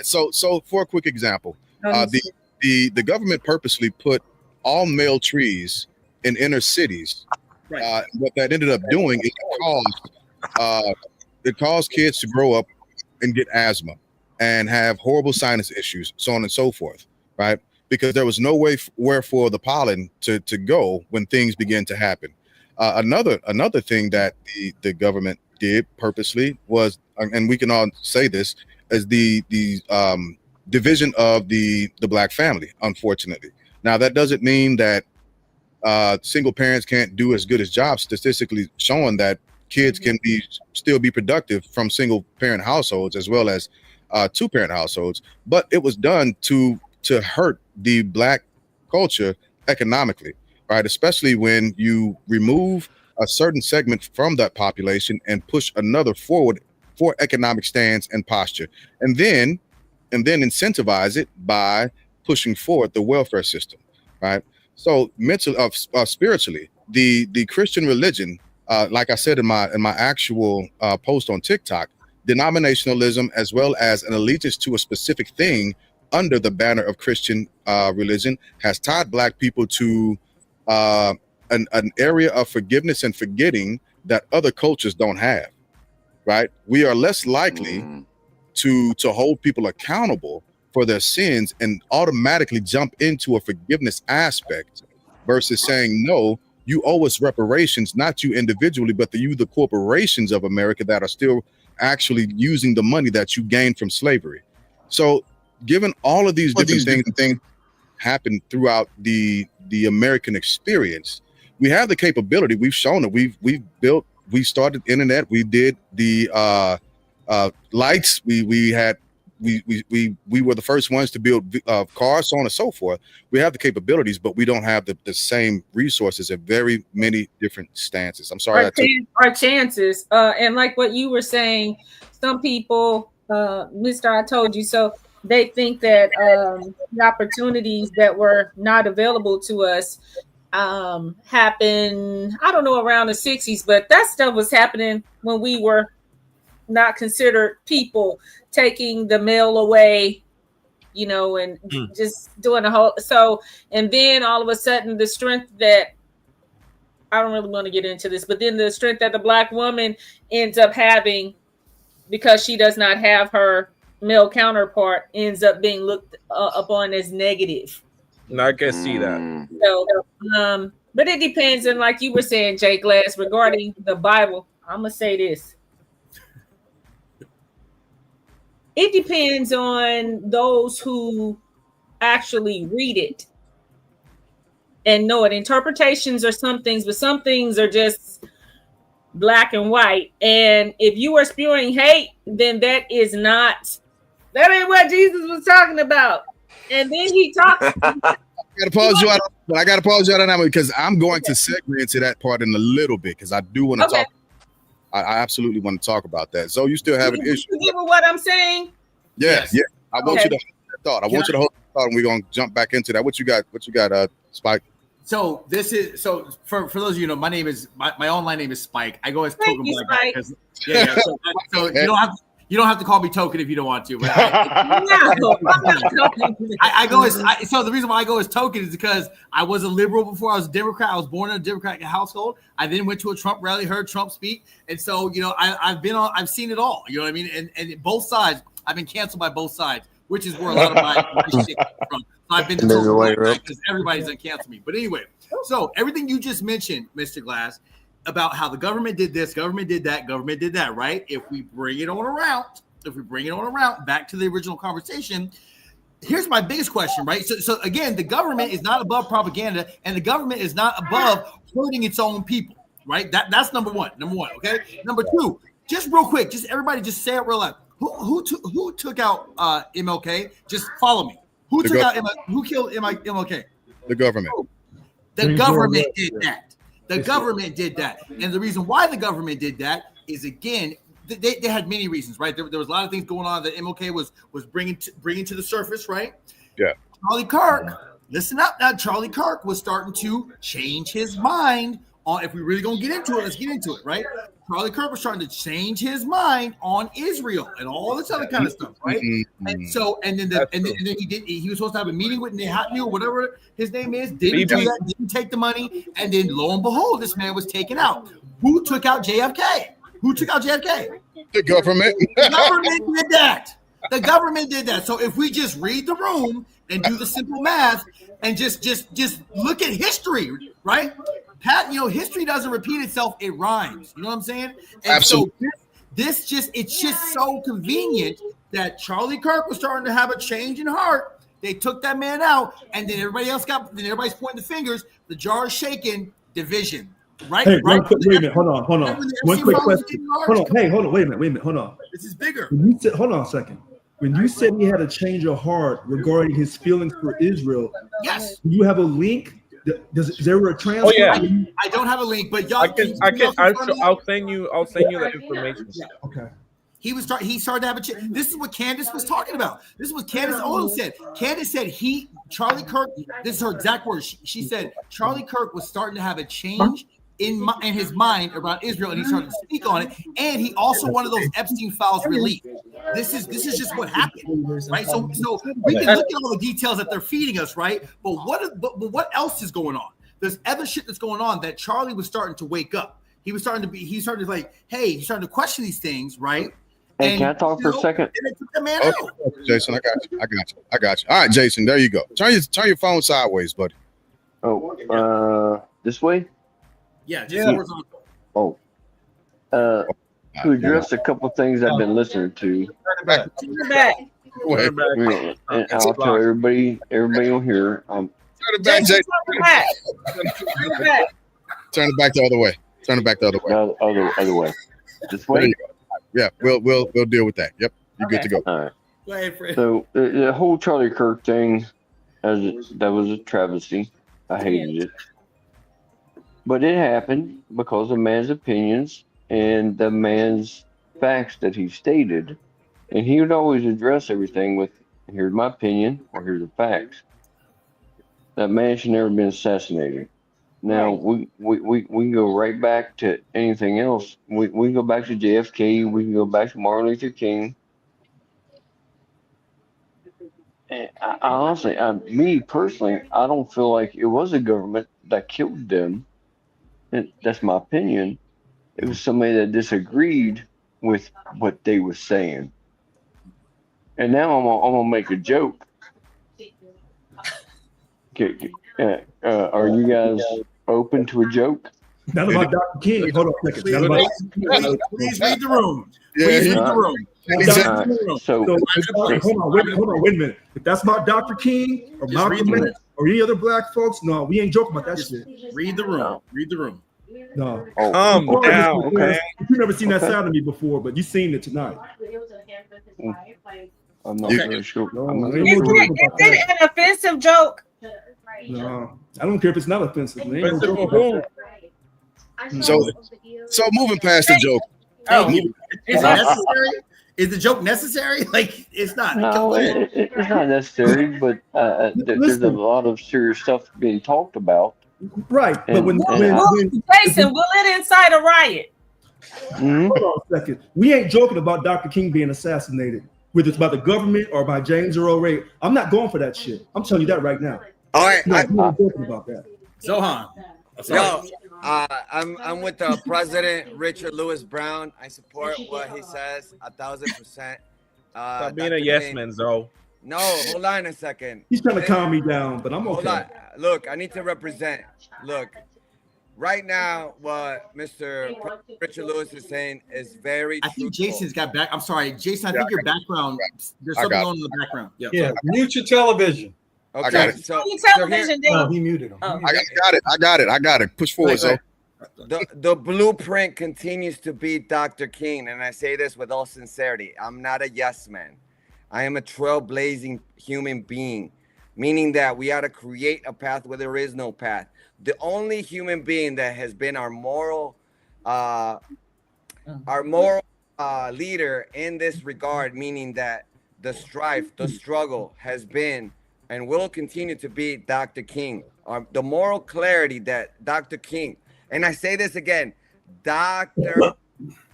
B: So for a quick example, the government purposely put all male trees in inner cities. Right. What that ended up doing is it caused kids to grow up and get asthma and have horrible sinus issues, so on and so forth, right? Because there was no where for the pollen to go when things began to happen. Another thing that the government did purposely was, and we can all say this, is the division of the Black family, unfortunately. Now, that doesn't mean that single parents can't do as good as jobs, statistically showing that kids can still be productive from single parent households as well as two parent households. But it was done to hurt the Black culture economically, right? Especially when you remove a certain segment from that population and push another forward for economic stance and posture, and then incentivize it by pushing forward the welfare system, right? So spiritually, the Christian religion, like I said in my actual post on TikTok, denominationalism as well as an allegiance to a specific thing under the banner of Christian religion has tied Black people to an area of forgiveness and forgetting that other cultures don't have, right? We are less likely to hold people accountable for their sins and automatically jump into a forgiveness aspect versus saying, no, you owe us reparations, not you individually, but the corporations of America that are still actually using the money that you gained from slavery. So given all of these different things happen throughout the American experience, we have the capability. We've shown that we started internet. We did the lights. We were the first ones to build cars, so on and so forth. We have the capabilities, but we don't have the same resources at very many different stances. I'm sorry.
E: Our chances. And like what you were saying, some people, Mr. I told you so. they think that the opportunities that were not available to us happened, I don't know, around the 60s, but that stuff was happening when we were not considered people, taking the male away, you know, and just doing a whole, so, and then all of a sudden the strength that, I don't really want to get into this, but then the strength that the Black woman ends up having because she does not have her male counterpart ends up being looked upon as negative.
I: I can see that.
E: So, but it depends. And like you were saying, Jay Glass, regarding the Bible, I'm going to say this. It depends on those who actually read it and know it. Interpretations are some things, but some things are just black and white. And if you are spewing hate, then that ain't what Jesus was talking about. And then he talks.
B: I gotta pause you out on that one because I'm going to segue into that part in a little bit because I do want to talk. I absolutely want to talk about that. So you still have an issue
E: with what I'm saying?
B: Yes. Yeah. I want you to hold that thought. I want you to hold that thought, and we're gonna jump back into that. What you got, Spike?
C: So this is for those of you know, my name is my online name is Spike. I go as Token Black Guy because so you don't have to call me Token if you don't want to. But I go as so the reason why I go as Token is because I was a liberal before I was a Democrat. I was born in a Democratic household. I then went to a Trump rally, heard Trump speak, and so you know I've seen it all. You know what I mean? And both sides, I've been canceled by both sides, which is where a lot of my shit comes from. So I've been to because everybody's uncanceled me. But anyway, so everything you just mentioned, Mr. Glass, about how the government did this, government did that, right? If we bring it on around back to the original conversation, here's my biggest question, right? So again, the government is not above propaganda, and the government is not above hurting its own people, right? That's number one, okay? Number two, just real quick, just everybody just say it real loud. Who took out MLK? Just follow me. Who killed MLK?
B: The government.
C: The government did that. The government did that. And the reason why the government did that is, again, they had many reasons, right? There was a lot of things going on that MLK was bringing to the surface, right?
B: Yeah.
C: Charlie Kirk, listen up now. Charlie Kirk was starting to change his mind on, if we're really going to get into it, let's get into it, right? Charlie Kirk was trying to change his mind on Israel and all this other kind of stuff, right? And so, and then he was supposed to have a meeting with Netanyahu or whatever his name is. Didn't do that. Didn't take the money. And then lo and behold, this man was taken out. Who took out JFK? The
B: government.
C: The government did that. The government did that. So if we just read the room and do the simple math and just look at history, right? Pat, you know, history doesn't repeat itself; it rhymes. You know what I'm saying? And
B: absolutely.
C: So it's just so convenient that Charlie Kirk was starting to have a change in heart. They took that man out, and then everybody's pointing the fingers. The jar is shaking. Division, right?
F: Hey,
C: right.
F: Wait a minute. Hold on. One quick question. Hold on. Hey, hold on. Wait a minute. Hold on.
C: This is bigger.
F: Hold on a second. When you said he had a change of heart regarding his feelings for Israel,
C: yes.
F: Do you have a link? Is there a transfer?
I: Oh yeah,
C: I don't have a link, but y'all.
I: I'll send you the information.
F: Okay.
C: He started to have a change. This is what Candace was talking about. This is what Candace Odom said. Candace said Charlie Kirk. This is her exact words. She said Charlie Kirk was starting to have a change in his mind around Israel, and he started to speak on it. And he also wanted those Epstein files released. This is just what happened, right? So we can look at all the details that they're feeding us, right? But what else is going on? There's other shit that's going on that Charlie was starting to wake up. He's starting to like, hey, he's starting to question these things, right?
J: And can I talk for a second?
B: Jason, I got you. All right, Jason, there you go. Turn your phone sideways, buddy.
J: This way?
C: Yeah, just horizontal.
J: To address a couple of things I've been listening to.
E: Turn it back.
J: And I'll tell everybody on here.
B: Turn it back, Jason. Turn it back the other way.
J: No, other way. This way.
B: Yeah, we'll deal with that. Yep, you're good to go.
J: All right. So the whole Charlie Kirk thing, that was a travesty. I hated it, but it happened because of man's opinions and the man's facts that he stated, and he would always address everything with Here's my opinion, or here's the facts. That man should never been assassinated. Now we can go right back to anything else. We can go back to JFK. We can go back to Martin Luther King. And I honestly, me personally, I don't feel like it was the government that killed them. And that's my opinion. It was somebody that disagreed with what they were saying. And now I'm gonna make a joke. Okay, are you guys open to a joke?
F: Not about Dr. King. Hold on a second.
C: Please read the room. Please read the room.
J: So
F: hold on, wait a minute. If that's about Dr. King or Malcolm X or any other black folks, no, we ain't joking about that shit.
C: Read the room. Read the room.
F: No.
I: Calm down, man.
F: You've never seen that side of me before, but you've seen it tonight.
J: I'm not really sure.
E: Is it an offensive joke?
F: No, I don't care if it's not offensive. Man.
I: Offensive for who?
B: So moving past the joke.
C: Is it necessary? Is the joke necessary? Like, it's not.
J: No, it's not necessary, but there's a lot of serious stuff being talked about.
F: Right, but when
E: Jason, will it incite a riot?
J: Mm-hmm.
F: Hold on a second. We ain't joking about Dr. King being assassinated, whether it's by the government or by James Earl Ray. I'm not going for that shit. I'm telling you that right now.
H: All right,
F: I'm not joking about that.
C: Zohan.
H: Yo, I'm with the President Richard Lewis Brown. I support what he says 1,000%.
I: Stop being a yes man, Zoe.
H: No, hold on a second.
F: He's trying to calm me down, but I'm okay.
H: Hold on. Look, I need to represent. Look, right now, what Mr. Richard Lewis is saying is very
C: I think Jason's got back. I'm sorry, Jason. I think your background, there's something going on in the background.
D: Yeah, mute your television.
H: Okay,
B: I got it.
H: so
E: television
D: No, he muted him.
E: Oh.
B: I got it. Push forward, Zoe.
H: the blueprint continues to be Dr. King, and I say this with all sincerity. I'm not a yes man. I am a trailblazing human being, meaning that we ought to create a path where there is no path. The only human being that has been our moral leader in this regard, meaning that the strife, the struggle has been and will continue to be Dr. King. The moral clarity that Dr. King, and I say this again, Dr.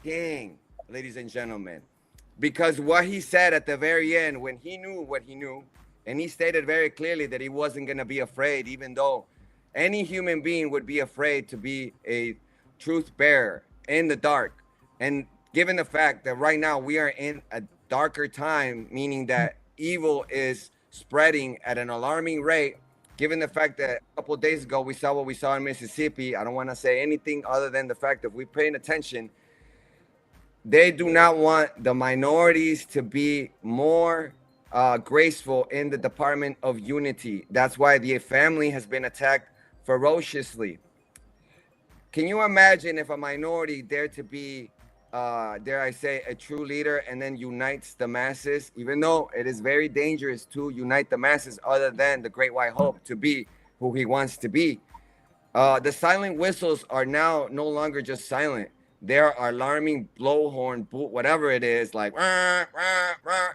H: King, ladies and gentlemen, because what he said at the very end, when he knew what he knew, and he stated very clearly that he wasn't going to be afraid, even though any human being would be afraid to be a truth bearer in the dark. And given the fact that right now we are in a darker time, meaning that evil is spreading at an alarming rate, given the fact that a couple of days ago we saw what we saw in Mississippi, I don't want to say anything other than the fact that we're paying attention. They do not want the minorities to be more graceful in the Department of Unity. That's why the family has been attacked ferociously. Can you imagine if a minority dared to be, dare I say, a true leader and then unites the masses, even though it is very dangerous to unite the masses other than the Great White Hope to be who he wants to be. The silent whistles are now no longer just silent. There are alarming blowhorn, whatever it is, like, rah, rah, rah,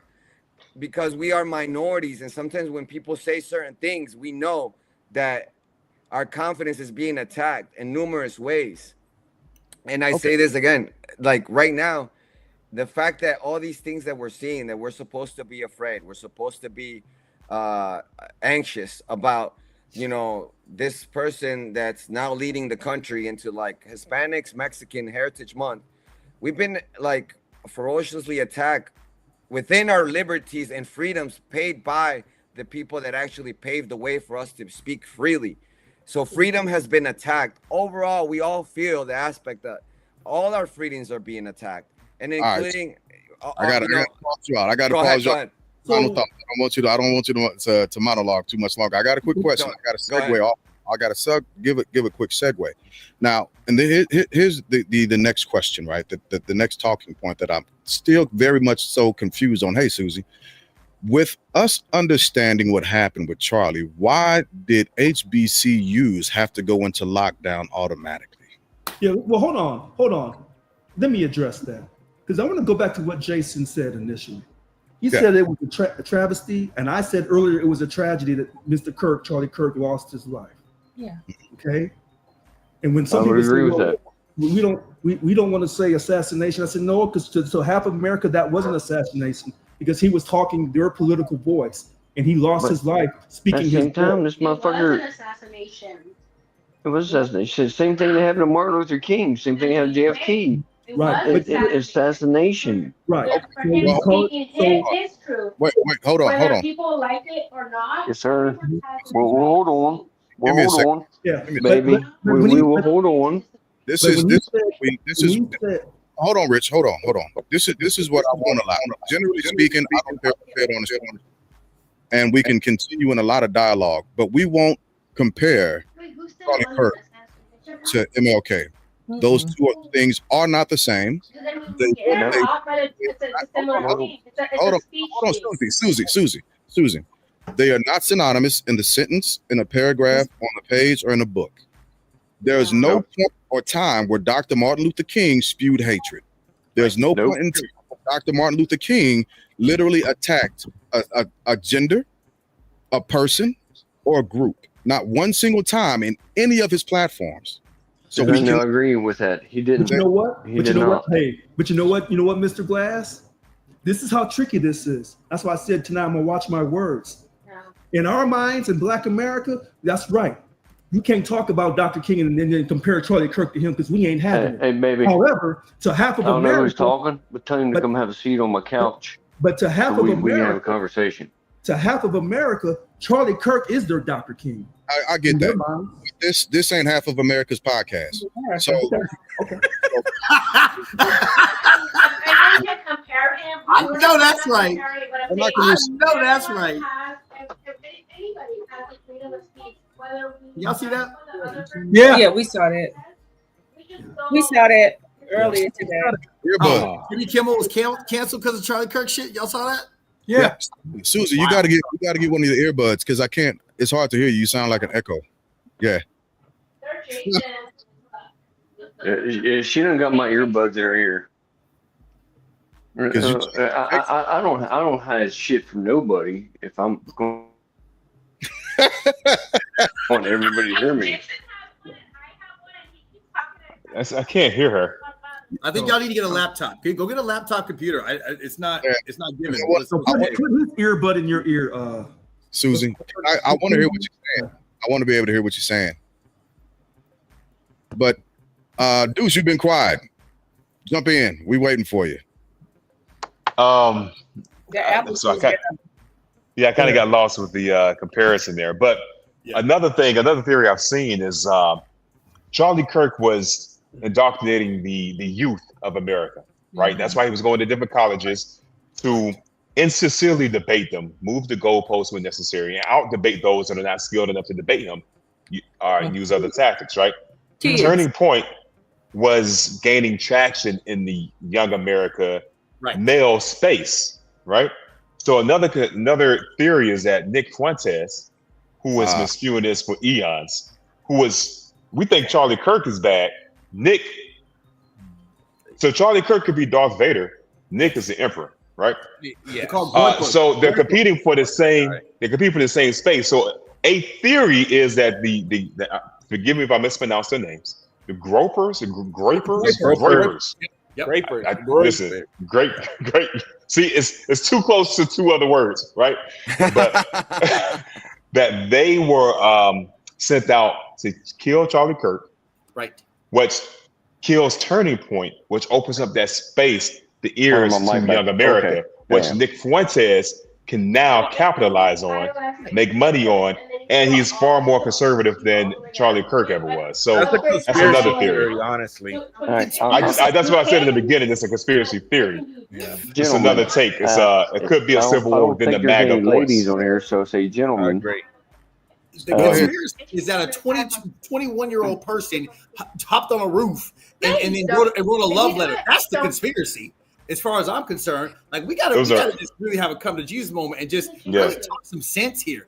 H: because we are minorities. And sometimes when people say certain things, we know that our confidence is being attacked in numerous ways. And I say this again, like right now, the fact that all these things that we're seeing, that we're supposed to be afraid, we're supposed to be anxious about, you know, this person that's now leading the country into like Hispanics, Mexican Heritage Month. We've been like ferociously attacked within our liberties and freedoms paid by the people that actually paved the way for us to speak freely. So freedom has been attacked. Overall, we all feel the aspect that all our freedoms are being attacked, and including.
B: I got to pause you out. I got to pause you out. Final thought. I don't want you to monologue too much longer. I got a quick question. I got a segue off. I got to give a quick segue. Now, and here's the next question, right? The next talking point that I'm still very much so confused on. Hey, Susie, with us understanding what happened with Charlie, why did HBCUs have to go into lockdown automatically?
F: Yeah, well, hold on. Let me address that, because I want to go back to what Jason said initially. He said it was a travesty, and I said earlier it was a tragedy that Mr. Kirk, Charlie Kirk, lost his life.
E: Yeah.
F: Okay. And when some people say, well, we don't want to say assassination, I said no, because to half of America that wasn't assassination because he was talking their political voice, and he lost his life speaking.
J: At the same time, this motherfucker.
K: It was an assassination.
J: It was assassination. Same thing that happened to Martin Luther King. Same thing happened to JFK.
F: Right.
J: Assassination.
F: Right.
K: For him speaking his truth.
B: Wait, hold on.
K: Whether people like it or not.
J: Yes, sir. Well, hold on.
B: Give me a second.
J: On.
F: Yeah,
J: baby. We will hold on.
B: Hold on, Rich. Hold on. This is what I want to allow. Generally speaking, I don't care on the show, and we can continue in a lot of dialogue, but we won't compare Charlie Kirk to MLK. Those two things are not the same. Hold on, Susie. They are not synonymous in the sentence, in a paragraph, on a page, or in a book. There is no point or time where Dr. Martin Luther King spewed hatred. There's no point in time where Dr. Martin Luther King literally attacked a gender, a person, or a group. Not one single time in any of his platforms.
J: So we can agree with that. He didn't.
F: But you know what?
J: He did not.
F: Hey, but you know what? You know what, Mr. Glass? This is how tricky this is. That's why I said tonight I'm gonna watch my words. Yeah. In our minds in Black America, that's right. You can't talk about Dr. King and then compare Charlie Kirk to him because we ain't having it.
J: Hey, baby.
F: However, to half of
J: I don't
F: America,
J: know who's talking, but tell him to come have a seat on my couch.
F: But to half of America,
J: we can have a conversation.
F: To half of America, Charlie Kirk is their Dr. King.
B: I get that. This ain't half of America's podcast. So
F: okay.
C: I know that's right. Y'all see that?
E: Yeah, we saw that. We saw that earlier today.
C: Jimmy Kimmel was canceled because of Charlie Kirk shit. Y'all saw that?
B: Yeah. Susie, you gotta get one of your earbuds because I can't. It's hard to hear you. You sound like an echo. Yeah.
J: She done got my earbuds in her ear. I don't hide shit from nobody if I'm going. I want everybody to hear me.
A: I can't hear her.
C: I think y'all need to get a laptop. Okay, go get a laptop computer. It's not given.
F: Put his earbud in your ear,
B: Susie. I want to hear what you're saying. I want to be able to hear what you're saying. But Deuce, you've been quiet. Jump in. We waiting for you.
A: So I kind of got lost with the comparison there. But another theory I've seen is Charlie Kirk was indoctrinating the youth of America, right? Mm-hmm. That's why he was going to different colleges to insincerely debate them, move the goalposts when necessary, and out debate those that are not skilled enough to debate him, use other tactics, right? The turning point was gaining traction in the young America male space, right? So another theory is that Nick Fuentes, who has been spewing this for eons, we think Charlie Kirk is bad. So Charlie Kirk could be Darth Vader. Nick is the Emperor, right?
C: Yeah.
A: So they're competing for the same. They compete for the same space. So a theory is that the forgive me if I mispronounce their names. The Grapers. Listen, great. See, it's too close to two other words, right? But that they were sent out to kill Charlie Kirk,
C: right?
A: Which kills Turning Point, which opens up that space, the ears to young America, which Nick Fuentes can now capitalize on, make money on, and he's far more conservative than Charlie Kirk ever was. So that's another theory.
I: Honestly,
A: that's what I said in the beginning. It's a conspiracy theory. Yeah. It's another take. It's it could be a civil war within the MAGA force.
J: Ladies on here, so say gentlemen.
C: Great. The conspiracy is that a 21-year-old person hopped on a roof and then wrote a love letter. That's the conspiracy. as far as I'm concerned. Like we gotta just really have a come to Jesus moment and just really talk some sense here.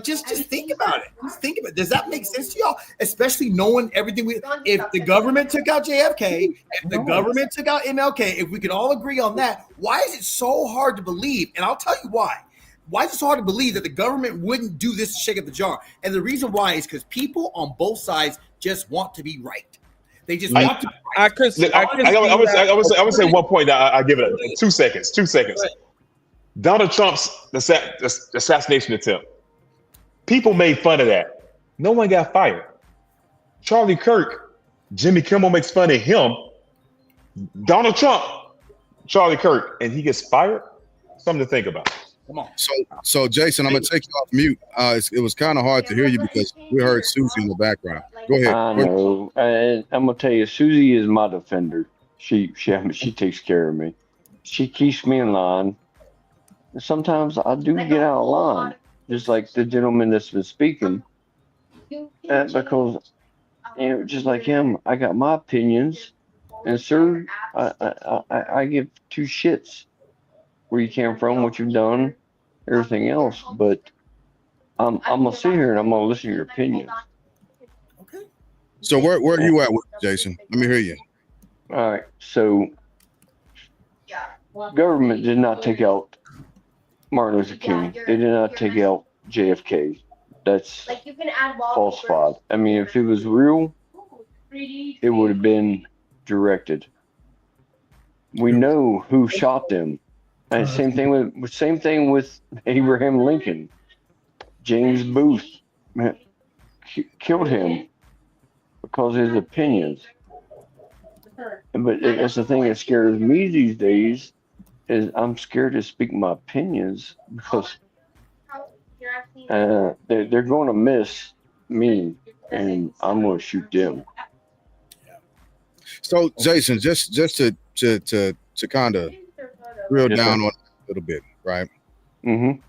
C: Just think about it. Just think about it. Does that make sense to y'all? Especially knowing everything if the government took out JFK, if the government took out MLK, if we could all agree on that, why is it so hard to believe? And I'll tell you why. Why is it so hard to believe that the government wouldn't do this to shake up the jar? And the reason why is because people on both sides just want to be right. They just want to be right.
A: I would say one point. I give it 2 seconds. 2 seconds. Donald Trump's assassination attempt. People made fun of that. No one got fired. Charlie Kirk, Jimmy Kimmel makes fun of him. Donald Trump, Charlie Kirk, and he gets fired. Something to think about.
C: Come on.
B: So Jason, I'm gonna take you off mute. It was kind of hard to hear you because we heard Susie in the background. Go ahead.
J: I know, and I'm gonna tell you, Susie is my defender. She takes care of me. She keeps me in line. Sometimes I do get out of line, just like the gentleman that's been speaking. Because just like him, I got my opinions, and sir, I give two shits where you came from, what you've done, everything else. But I'm gonna sit here and I'm gonna listen to your opinions.
C: Okay.
B: So where are you at with Jason? Let me hear you.
J: All right. So government did not take out Martin Luther King. They did not take out JFK. That's falsified. I mean, if it was real, it would have been directed. We know who shot them. And same thing with Abraham Lincoln. James Booth killed him because of his opinions. But that's the thing that scares me these days is I'm scared to speak my opinions because they're going to miss me and I'm going to shoot them.
B: So Jason, just to kind of drill down on it a little bit, right?
J: Mm-hmm.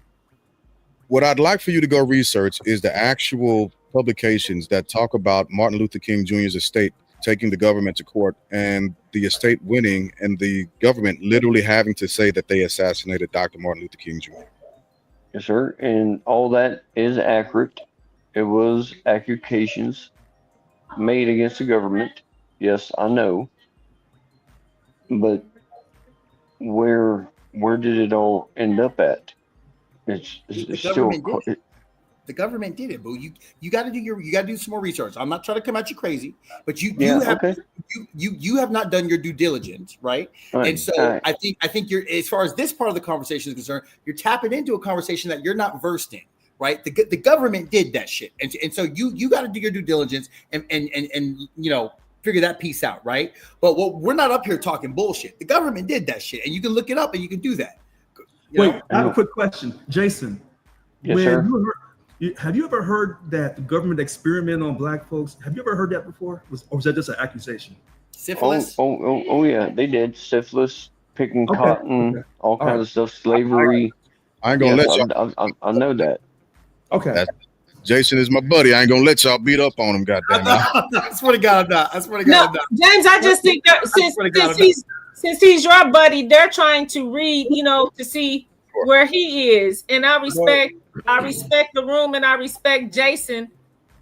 B: What I'd like for you to go research is the actual publications that talk about Martin Luther King Jr.'s estate taking the government to court and the estate winning and the government literally having to say that they assassinated Dr. Martin Luther King Jr.
J: Yes, sir. And all that is accurate. It was accusations made against the government. Yes, I know. But where did it all end up at? It's still.
C: The government did it, boo. You got to do some more research. I'm not trying to come at you crazy, but you have not done your due diligence, right? And so I think you're, as far as this part of the conversation is concerned, you're tapping into a conversation that you're not versed in, right? The government did that shit, and so you got to do your due diligence and figure that piece out, right? But we're not up here talking bullshit. The government did that shit, and you can look it up and you can do that.
F: Wait, I have a quick question, Jason.
J: Yes, sir.
F: Have you ever heard that the government experimented on black folks? Have you ever heard that before? Or was that just an accusation?
C: Syphilis?
J: Oh yeah, they did. Syphilis, picking cotton, all kinds of stuff, slavery.
B: I ain't gonna let y'all.
J: I know that.
F: Okay.
B: Jason is my buddy. I ain't gonna let y'all beat up on him, goddamn.
C: I swear to God, I'm not. I swear to God, I'm not.
E: James, I just think that since he's your buddy, they're trying to read, to see where he is, and I respect the room and I respect Jason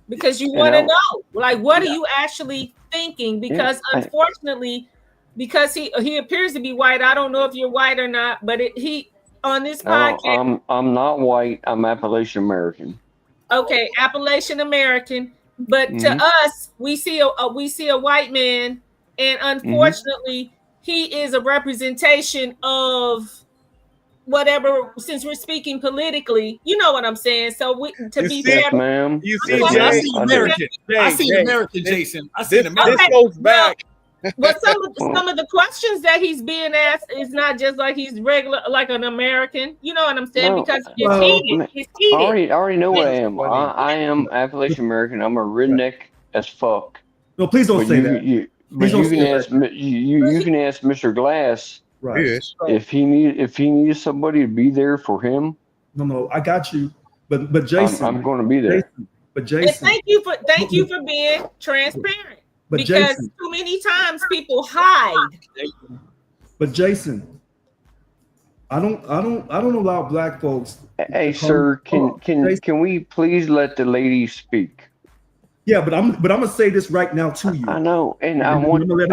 E: because you want to know, like, what are you actually thinking? Because unfortunately, because he appears to be white. I don't know if you're white or not, but he on this podcast.
J: I'm not white. I'm Appalachian American.
E: Okay, Appalachian American. But to us, we see a white man, and unfortunately, he is a representation of whatever, since we're speaking politically, you know what I'm saying. So
J: fair, ma'am.
I: You see,
C: I see American. I see American, Jason. I see American.
I: This goes back.
E: But some of the questions that he's being asked is not just like he's regular, like an American. You know what I'm saying? Because it's heated. It's heated.
J: I already know what I am. I am Appalachian American. I'm a redneck as fuck.
F: No, please don't say that.
J: You can ask Mr. Glass.
F: Right.
J: If he needs somebody to be there for him.
F: No, I got you. But Jason,
J: I'm going to be there.
F: Jason,
E: and thank you for being transparent.
F: But
E: because
F: Jason,
E: too many times people hide.
F: But Jason, I don't allow black folks.
J: Hey, sir, can we please let the lady speak?
F: Yeah, but I'm gonna say this right now to you.
J: I know, and I definitely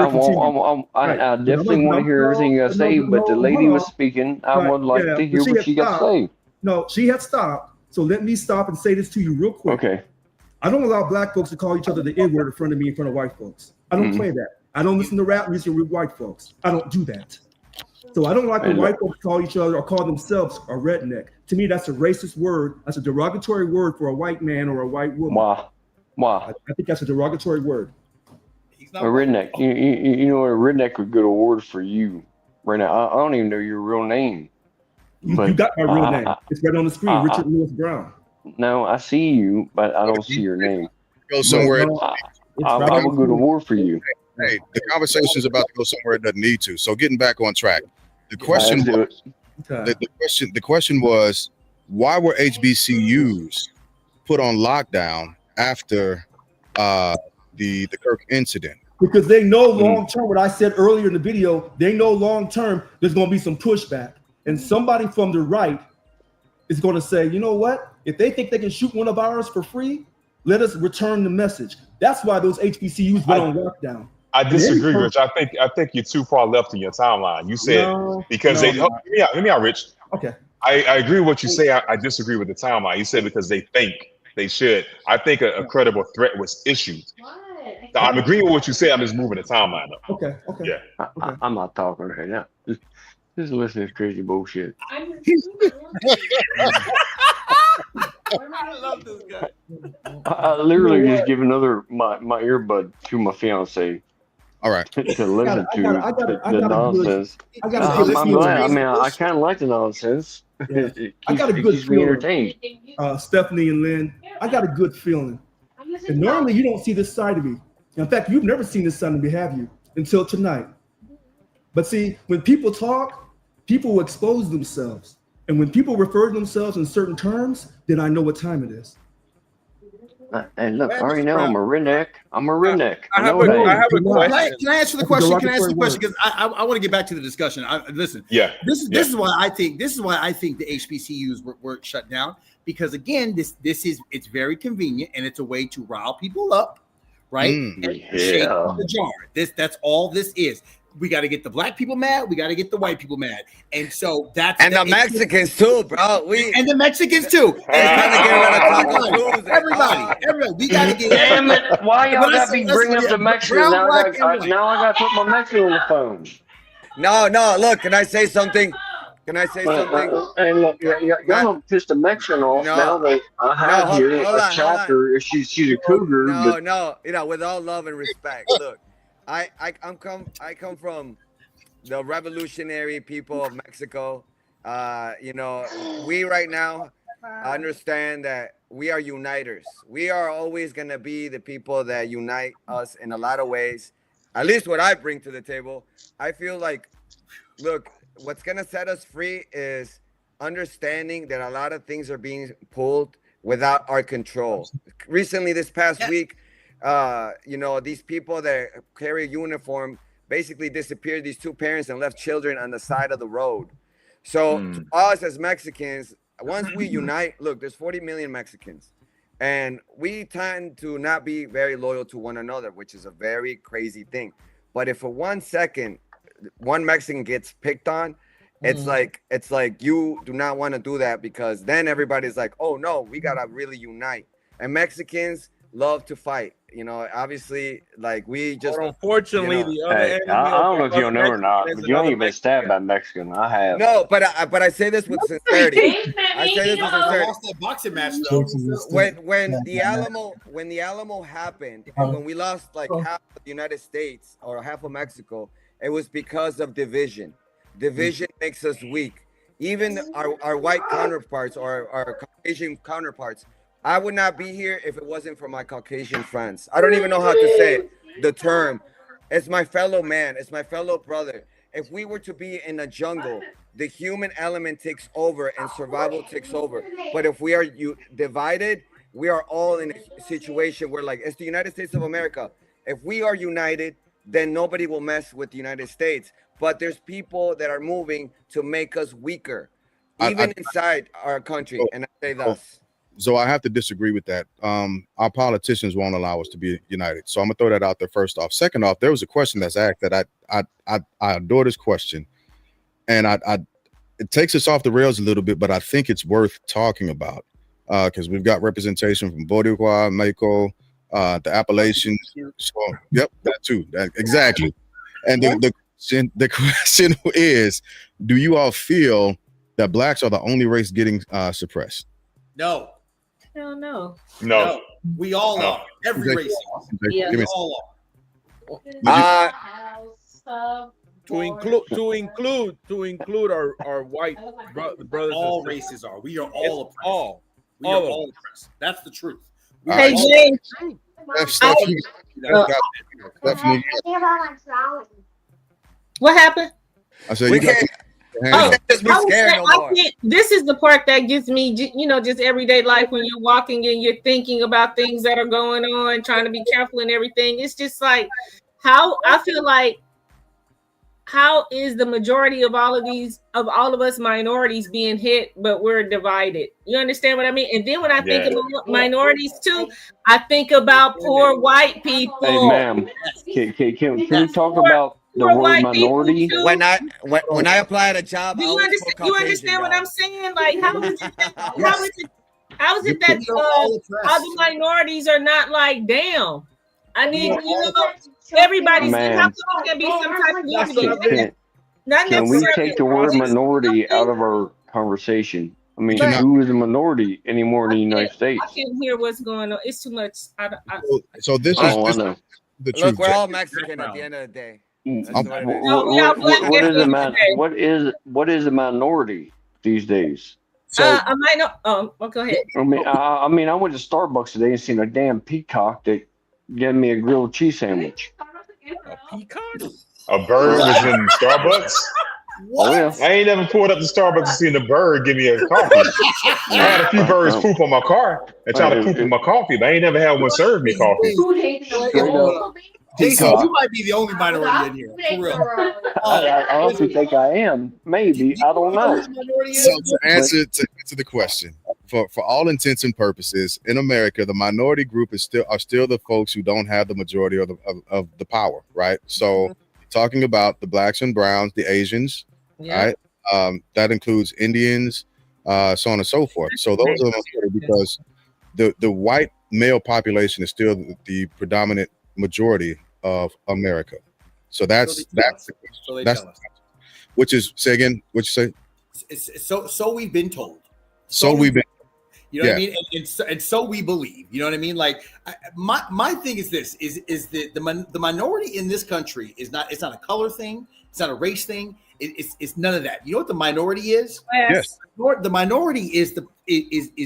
F: But
J: want to hear everything you gotta say. But the lady was speaking. I would like to hear what she got to say.
F: No, she had stopped. So let me stop and say this to you real quick.
J: Okay.
F: I don't allow black folks to call each other the N-word in front of me, in front of white folks. I don't play that. I don't listen to rap music with white folks. I don't do that. So I don't like when white folks call each other or call themselves a redneck. To me, that's a racist word. That's a derogatory word for a white man or a white woman.
J: Wow.
F: I think that's a derogatory word.
J: A redneck. You know, a redneck would good award for you right now. I don't even know your real name.
F: You got my real name. It's right on the screen. Richard Lewis Brown.
J: No, I see you, but I don't see your name.
B: Go somewhere.
J: I will go to war for you.
B: Hey, the conversation is about to go somewhere it doesn't need to. So getting back on track. The question the question was, why were HBCUs put on lockdown after the Kirk incident?
F: Because they know long term, what I said earlier in the video, they know long term there's going to be some pushback. And somebody from the right is going to say, you know what? If they think they can shoot one of ours for free, let us return the message. That's why those HBCUs went on lockdown.
A: I disagree, Rich. I think you're too far left in your timeline. You said hear me out, Rich.
F: Okay.
A: I agree with what you say. I disagree with the timeline. You said because they think they should. I think a credible threat was issued. So I'm agreeing with what you say. I'm just moving the timeline up.
F: Okay.
A: Yeah.
J: I'm not talking right now. Just listen to this crazy bullshit.
K: I love this guy.
J: I literally just give my earbud to my fiance.
B: All right.
J: To listen to the nonsense. I'm glad. I mean, I kind of like the nonsense.
F: Yeah. I got a good feeling.
J: Entertained.
F: Stephanie and Lynn, I got a good feeling. And normally you don't see this side of me. In fact, you've never seen this side of me, have you? Until tonight. But see, when people talk, people will expose themselves. And when people refer to themselves in certain terms, then I know what time it is.
J: And look, I already know I'm a redneck.
I: I have a question.
C: Can I answer the question? Because I want to get back to the discussion. Listen.
A: Yeah.
C: This is why I think the HBCUs were shut down, because again, it's very convenient and it's a way to rile people up, right? And shake the jar. That's all this is. We got to get the black people mad. We got to get the white people mad, and so that's
H: the Mexicans too, bro.
C: And the Mexicans too. Everybody. We got to get.
J: Damn it! Why y'all got me bringing up the Mexicans? Now I got to put my Mexican on the phone.
H: No. Look, can I say something?
J: And look, y'all don't piss the Mexican off now that I have here a chapter. She's a cougar.
H: No. You know, with all love and respect, look. I come from the revolutionary people of Mexico. We right now understand that we are uniters. We are always gonna be the people that unite us in a lot of ways. At least what I bring to the table. I feel like, look, what's gonna set us free is understanding that a lot of things are being pulled without our control. Recently, this past week, these people that carry a uniform basically disappeared these two parents and left children on the side of the road. So to us as Mexicans, once we unite, look, there's 40 million Mexicans, and we tend to not be very loyal to one another, which is a very crazy thing. But if for 1 second, one Mexican gets picked on, it's like you do not want to do that, because then everybody's like, oh no, we gotta really unite. And Mexicans love to fight. Obviously, like we just.
I: But unfortunately, the other.
J: Hey, I don't know if you know or not, but you ain't been stabbed by Mexican. I have.
H: No, but I say this with sincerity. I say this with sincerity.
C: Lost that boxing match though.
H: When the Alamo happened, and when we lost like half of the United States or half of Mexico, it was because of division. Division makes us weak. Even our white counterparts or our Caucasian counterparts. I would not be here if it wasn't for my Caucasian friends. I don't even know how to say it, the term. It's my fellow man. It's my fellow brother. If we were to be in a jungle, the human element takes over and survival takes over. But if we are divided, we are all in a situation where, like, it's the United States of America. If we are united, then nobody will mess with the United States. but there's people that are moving to make us weaker, even inside our country. And I say thus.
B: So I have to disagree with that. Our politicians won't allow us to be united. So I'm gonna throw that out there first off. Second off, there was a question that's asked that I adore this question, and it takes us off the rails a little bit, but I think it's worth talking about because we've got representation from Boricua, Mako, the Appalachians. So yep, that too. Exactly. And the question is, do you all feel that blacks are the only race getting suppressed?
C: No.
E: Hell no.
A: No.
C: We all are. Every race.
E: Yeah.
C: We all are.
I: To include our white brothers.
C: All races are. We are all oppressed. We are all oppressed. That's the truth.
E: Hey, James. What happened?
B: I said, you got
E: this is the part that gets me, just everyday life when you're walking and you're thinking about things that are going on, trying to be careful and everything. It's just like how I feel like, how is the majority of all of us minorities being hit, but we're divided? You understand what I mean? And then when I think about minorities too, I think about poor white people.
J: Hey, ma'am, can we talk about the word minority?
H: When I apply at a job,
E: do you understand what I'm saying? Like, how is it that other minorities are not like, damn? I need everybody's how come can be some type of unity?
J: Can we take the word minority out of our conversation? I mean, who is a minority anymore in the United States?
E: I can't hear what's going on. It's too much.
B: So this is the truth.
H: Look, we're all Mexican at the end of the day.
J: What is a minority these days?
E: So I might know. Go ahead.
J: I mean, I went to Starbucks today and seen a damn peacock that gave me a grilled cheese sandwich.
I: A peacock?
A: A bird was in Starbucks?
J: What? Oh, yeah.
A: I ain't never pulled up to Starbucks and seen a bird give me a coffee. I had a few birds poop on my car and try to poop in my coffee, but I ain't never had one serve me coffee.
C: Jason, you might be the only minority in here. For real.
J: I honestly think I am. Maybe. I don't know.
B: So to answer the question, for all intents and purposes, in America, the minority group are still the folks who don't have the majority of the power, right? So talking about the blacks and browns, the Asians, right? That includes Indians, so on and so forth. So those are the majority because the white male population is still the predominant majority of America. So that's which is, say again, what you say?
C: So we've been told.
B: So we've been.
C: You know what I mean? And so we believe. You know what I mean? Like my thing is this: is the minority in this country is not. It's not a color thing. It's not a race thing. It's none of that. You know what the minority is?
B: Yes.
C: The minority is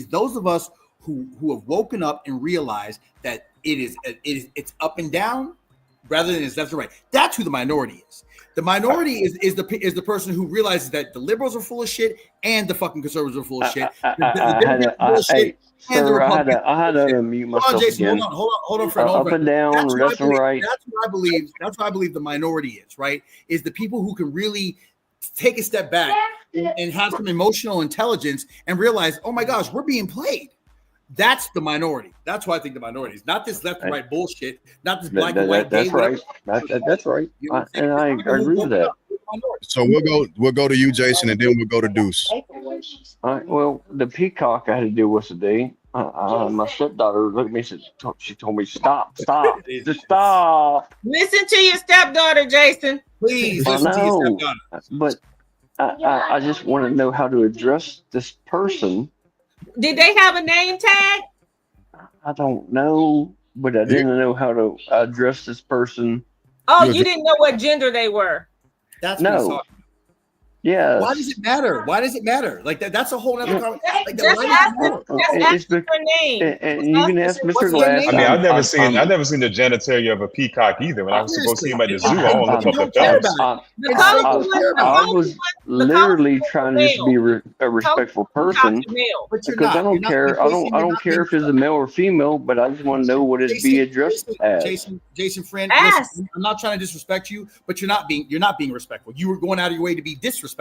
C: those of us who have woken up and realized that it's up and down rather than it's left and right. That's who the minority is. The minority is the person who realizes that the liberals are full of shit and the fucking conservatives are full of shit.
J: I had to unmute myself again.
C: Hold on, friend.
J: Up and down, left and right.
C: That's what I believe. That's what I believe the minority is. Right? Is the people who can really take a step back and have some emotional intelligence and realize, oh my gosh, we're being played. That's the minority. That's why I think the minority is not this left and right bullshit, not this black and white.
J: That's right. That's right. And I agree with that.
B: So we'll go to you, Jason, and then we'll go to Deuce.
J: All right. Well, the peacock I had to deal with today. My stepdaughter looked at me and said, she told me, stop. Just stop.
E: Listen to your stepdaughter, Jason.
C: Please listen to your stepdaughter.
J: But I just want to know how to address this person.
E: Did they have a name tag?
J: I don't know, but I didn't know how to address this person.
E: Oh, you didn't know what gender they were.
C: That's
J: no. Yes.
C: Why does it matter? Why does it matter? Like that's a whole other conversation. Like,
E: Just ask their name.
J: And you can ask Mr. Glass.
A: I mean, I've never seen the genitalia of a peacock either. When I was supposed to see him at the zoo, I don't look up the feathers.
J: I was literally trying to just be a respectful person because I don't care. I don't care if it's a male or female, but I just want to know what it's be addressed as.
C: Jason, friend, listen, I'm not trying to disrespect you, but you're not being respectful. You were going out of your way to be disrespectful.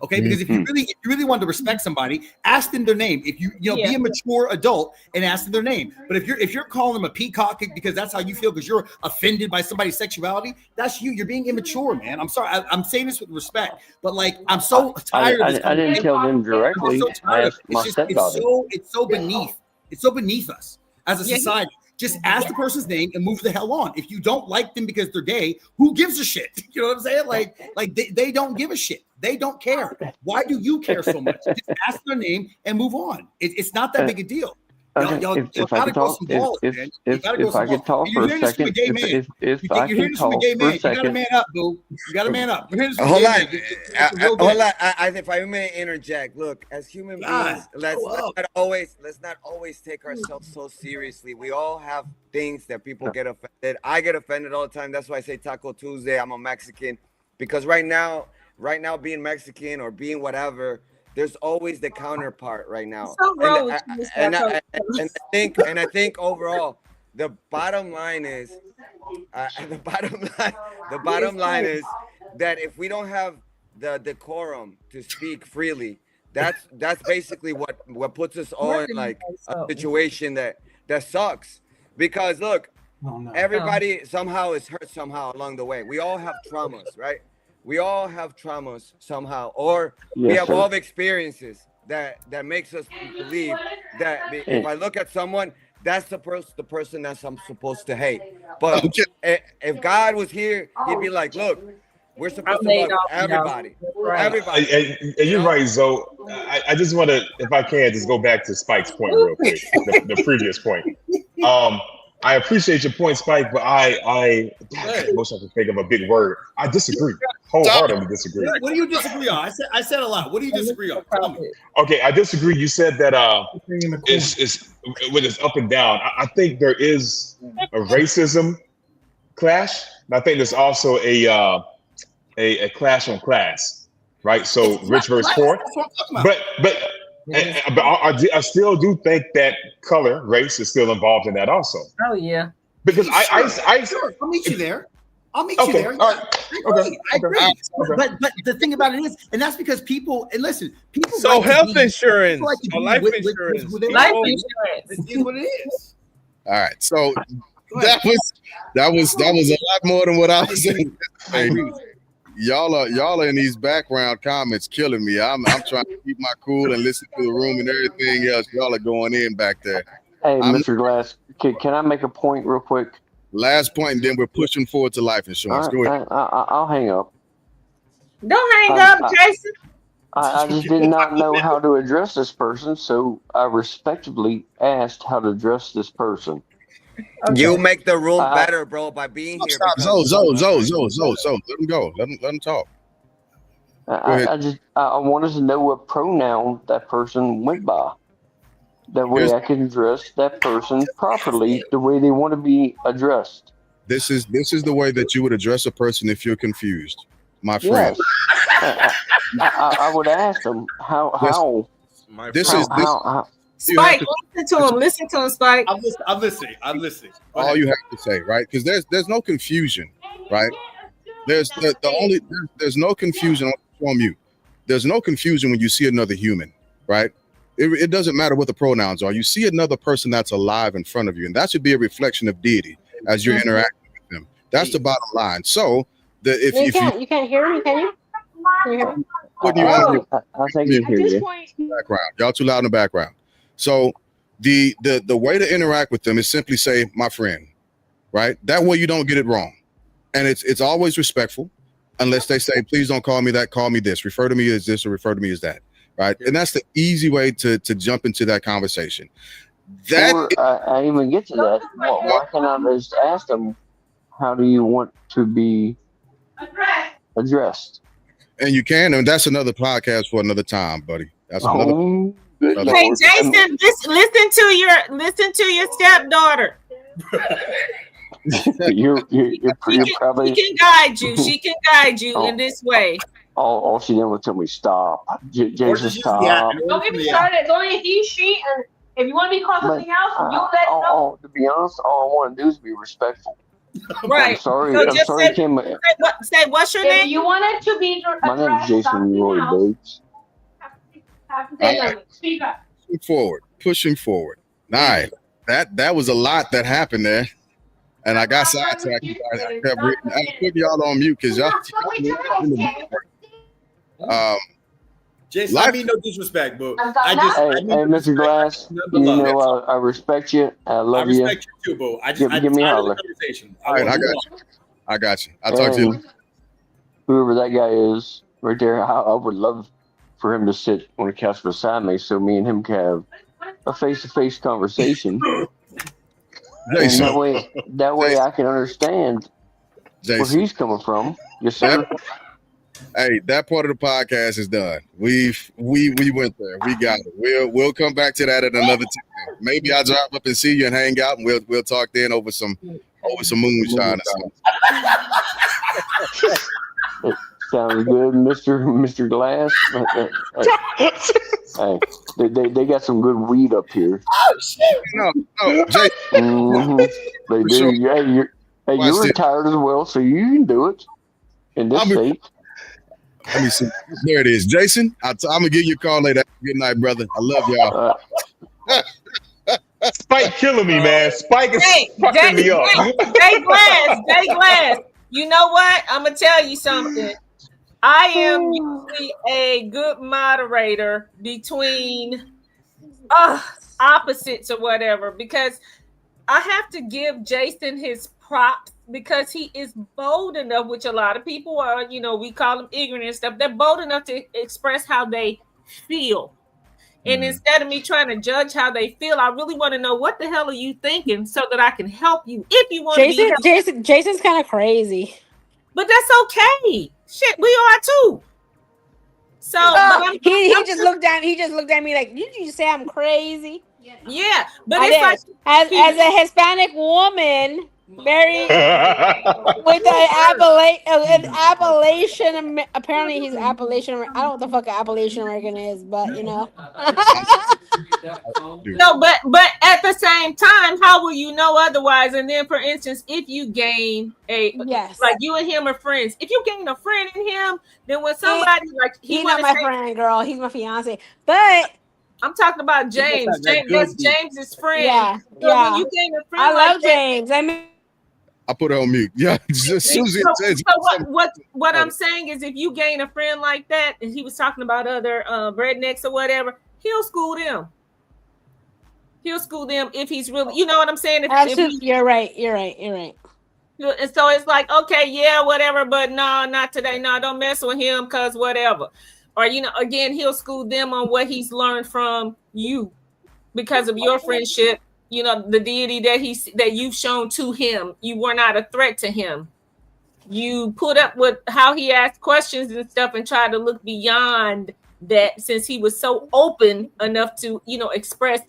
C: Okay, because if you really wanted to respect somebody, ask them their name. If you be a mature adult and ask them their name. But if you're calling them a peacock because that's how you feel because you're offended by somebody's sexuality, that's you. You're being immature, man. I'm sorry. I'm saying this with respect, but like I'm so tired.
J: I didn't tell them directly.
C: I'm so tired of
J: it.
C: It's so beneath us as a society. Just ask the person's name and move the hell on. If you don't like them because they're gay, who gives a shit? You know what I'm saying? Like they don't give a shit. They don't care. Why do you care so much? Just ask their name and move on. It's not that big a deal.
J: If I could talk for a second, if I could talk for a second,
C: you gotta man up, boo. You gotta man up.
H: Hold on. If I may interject, look, as human beings, let's not always take ourselves so seriously. We all have things that people get offended. I get offended all the time. That's why I say Taco Tuesday. I'm a Mexican because right now being Mexican or being whatever. There's always the counterpart right now, and I think overall the bottom line is the bottom line is that if we don't have the decorum to speak freely, that's basically what puts us all in like a situation that sucks because look, everybody somehow is hurt somehow along the way. We all have traumas, right? We all have traumas somehow, or we have all experiences that makes us believe that if I look at someone, that's the person that I'm supposed to hate. But if God was here, he'd be like, look, we're supposed to love everybody. Everybody.
A: And you're right, Zoe. I just want to, if I can, just go back to Spike's point real quick, the previous point. I appreciate your point, Spike, but I wish I could think of a big word. I disagree. Wholeheartedly disagree.
C: What do you disagree on? I said a lot. What do you disagree on? Tell me.
A: Okay, I disagree. You said that it's when it's up and down. I think there is a racism clash. I think there's also a clash on class, right? So rich versus poor. But I still do think that color, race is still involved in that also.
E: Oh yeah.
A: Because
C: I'll meet you there. I'll meet you there.
A: All right.
C: I agree. But the thing about it is, and that's because people
I: So like health insurance, life insurance.
E: Life insurance
C: is what it is.
B: All right. So that was a lot more than what I was saying. Y'all are in these background comments killing me. I'm trying to keep my cool and listen to the room and everything else. Y'all are going in back there.
J: Hey, Mr. Glass, can I make a point real quick?
B: Last point, and then we're pushing forward to life insurance. Go ahead.
J: I'll hang up.
E: Don't hang up, Jason.
J: I just did not know how to address this person, so I respectfully asked how to address this person.
H: Okay. You make the room better, bro, by being here.
B: Zoe. Let him go. Let him talk.
J: I wanted to know what pronoun that person went by. That way I can address that person properly the way they want to be addressed.
B: This is the way that you would address a person if you're confused, my friend.
J: Yes. I would ask them how.
E: Spike, listen to him, Spike.
C: I'm listening.
B: All you have to say, right? Because there's no confusion, right? There's no confusion from you. There's no confusion when you see another human, right? It doesn't matter what the pronouns are. You see another person that's alive in front of you, and that should be a reflection of deity as you're interacting with them. That's the bottom line. So
L: you can't hear me, can you? Can you hear me?
J: I think you hear you.
B: Background. Y'all too loud in the background. So the way to interact with them is simply say, my friend, right? That way you don't get it wrong. And it's always respectful, unless they say, please don't call me that, call me this, refer to me as this or refer to me as that. Right. And that's the easy way to jump into that conversation.
J: Before I even get to that, why can't I just ask them, how do you want to be addressed?
B: And you can, and that's another podcast for another time, buddy. That's another.
E: Hey, Jason, listen to your stepdaughter.
J: you're probably.
E: She can guide you. She can guide you in this way.
J: All she did was tell me stop. Jason, stop.
L: Don't get me started. Go in the street, and if you want to be called something else, you let it know.
J: To be honest, all I want to do is be respectful.
E: Right.
J: I'm sorry.
E: So
J: I'm sorry.
E: Say what's your name?
L: If you wanted to be
J: My name is Jason Roy Bates.
L: Speak up.
B: Pushing forward. Nice. That was a lot that happened there, and I got sidetracked. I kept reading. I put y'all on mute because y'all.
M: Jason, I mean no disrespect, but I just.
J: Hey, Mr. Glass, you know I respect you. I love you.
M: I respect you too, bro. I just
J: give me a holler.
B: All right, I got you. I'll talk to you.
J: Whoever that guy is right there, I would love for him to sit on the couch beside me so me and him can have a face-to-face conversation. And that way I can understand where he's coming from. Yes, sir.
B: Hey, that part of the podcast is done. We went there. We got it. We'll come back to that at another time. Maybe I'll drive up and see you and hang out, and we'll talk then over some moonshine or something.
J: Sounds good, Mr. Glass. Hey, they got some good weed up here.
B: Oh shit! No, Jay.
J: They do. Sure. Yeah, you're retired as well, so you can do it in this state.
B: Let me see. There it is, Jason. I'm gonna give you a call later. Good night, brother. I love y'all.
A: Spike killing me, man. Spike is fucking me up.
E: Jay Glass. You know what? I'm gonna tell you something. I am usually a good moderator between opposites or whatever, because I have to give Jason his props because he is bold enough, which a lot of people are, we call them ignorant and stuff. They're bold enough to express how they feel. And instead of me trying to judge how they feel, I really want to know what the hell are you thinking so that I can help you if you want to be.
L: Jason's kind of crazy.
E: But that's okay. Shit, we are too. So
L: he just looked at me like, did you say I'm crazy?
E: Yeah, but it's like
L: as a Hispanic woman, very with an Appalachian. Apparently, he's Appalachian. I don't know what the fuck an Appalachian American is, but
E: No, but at the same time, how will you know otherwise? And then, for instance, if you gain like you and him are friends, if you gain a friend in him, then when somebody
L: he's not my friend, girl, he's my fiance, but.
E: I'm talking about James. That's James's friend.
L: Yeah.
E: When you gain a friend,
L: I love James.
B: I put her on mute. Yeah, Susie.
E: So what I'm saying is, if you gain a friend like that, and he was talking about other rednecks or whatever, he'll school them. He'll school them if he's really, you know what I'm saying?
L: Absolutely, you're right.
E: And so it's like, okay, yeah, whatever, but no, not today. No, don't mess with him, cause whatever. Or, again, he'll school them on what he's learned from you because of your friendship. The deity that you've shown to him. You were not a threat to him. You put up with how he asked questions and stuff and tried to look beyond that, since he was so open enough to, express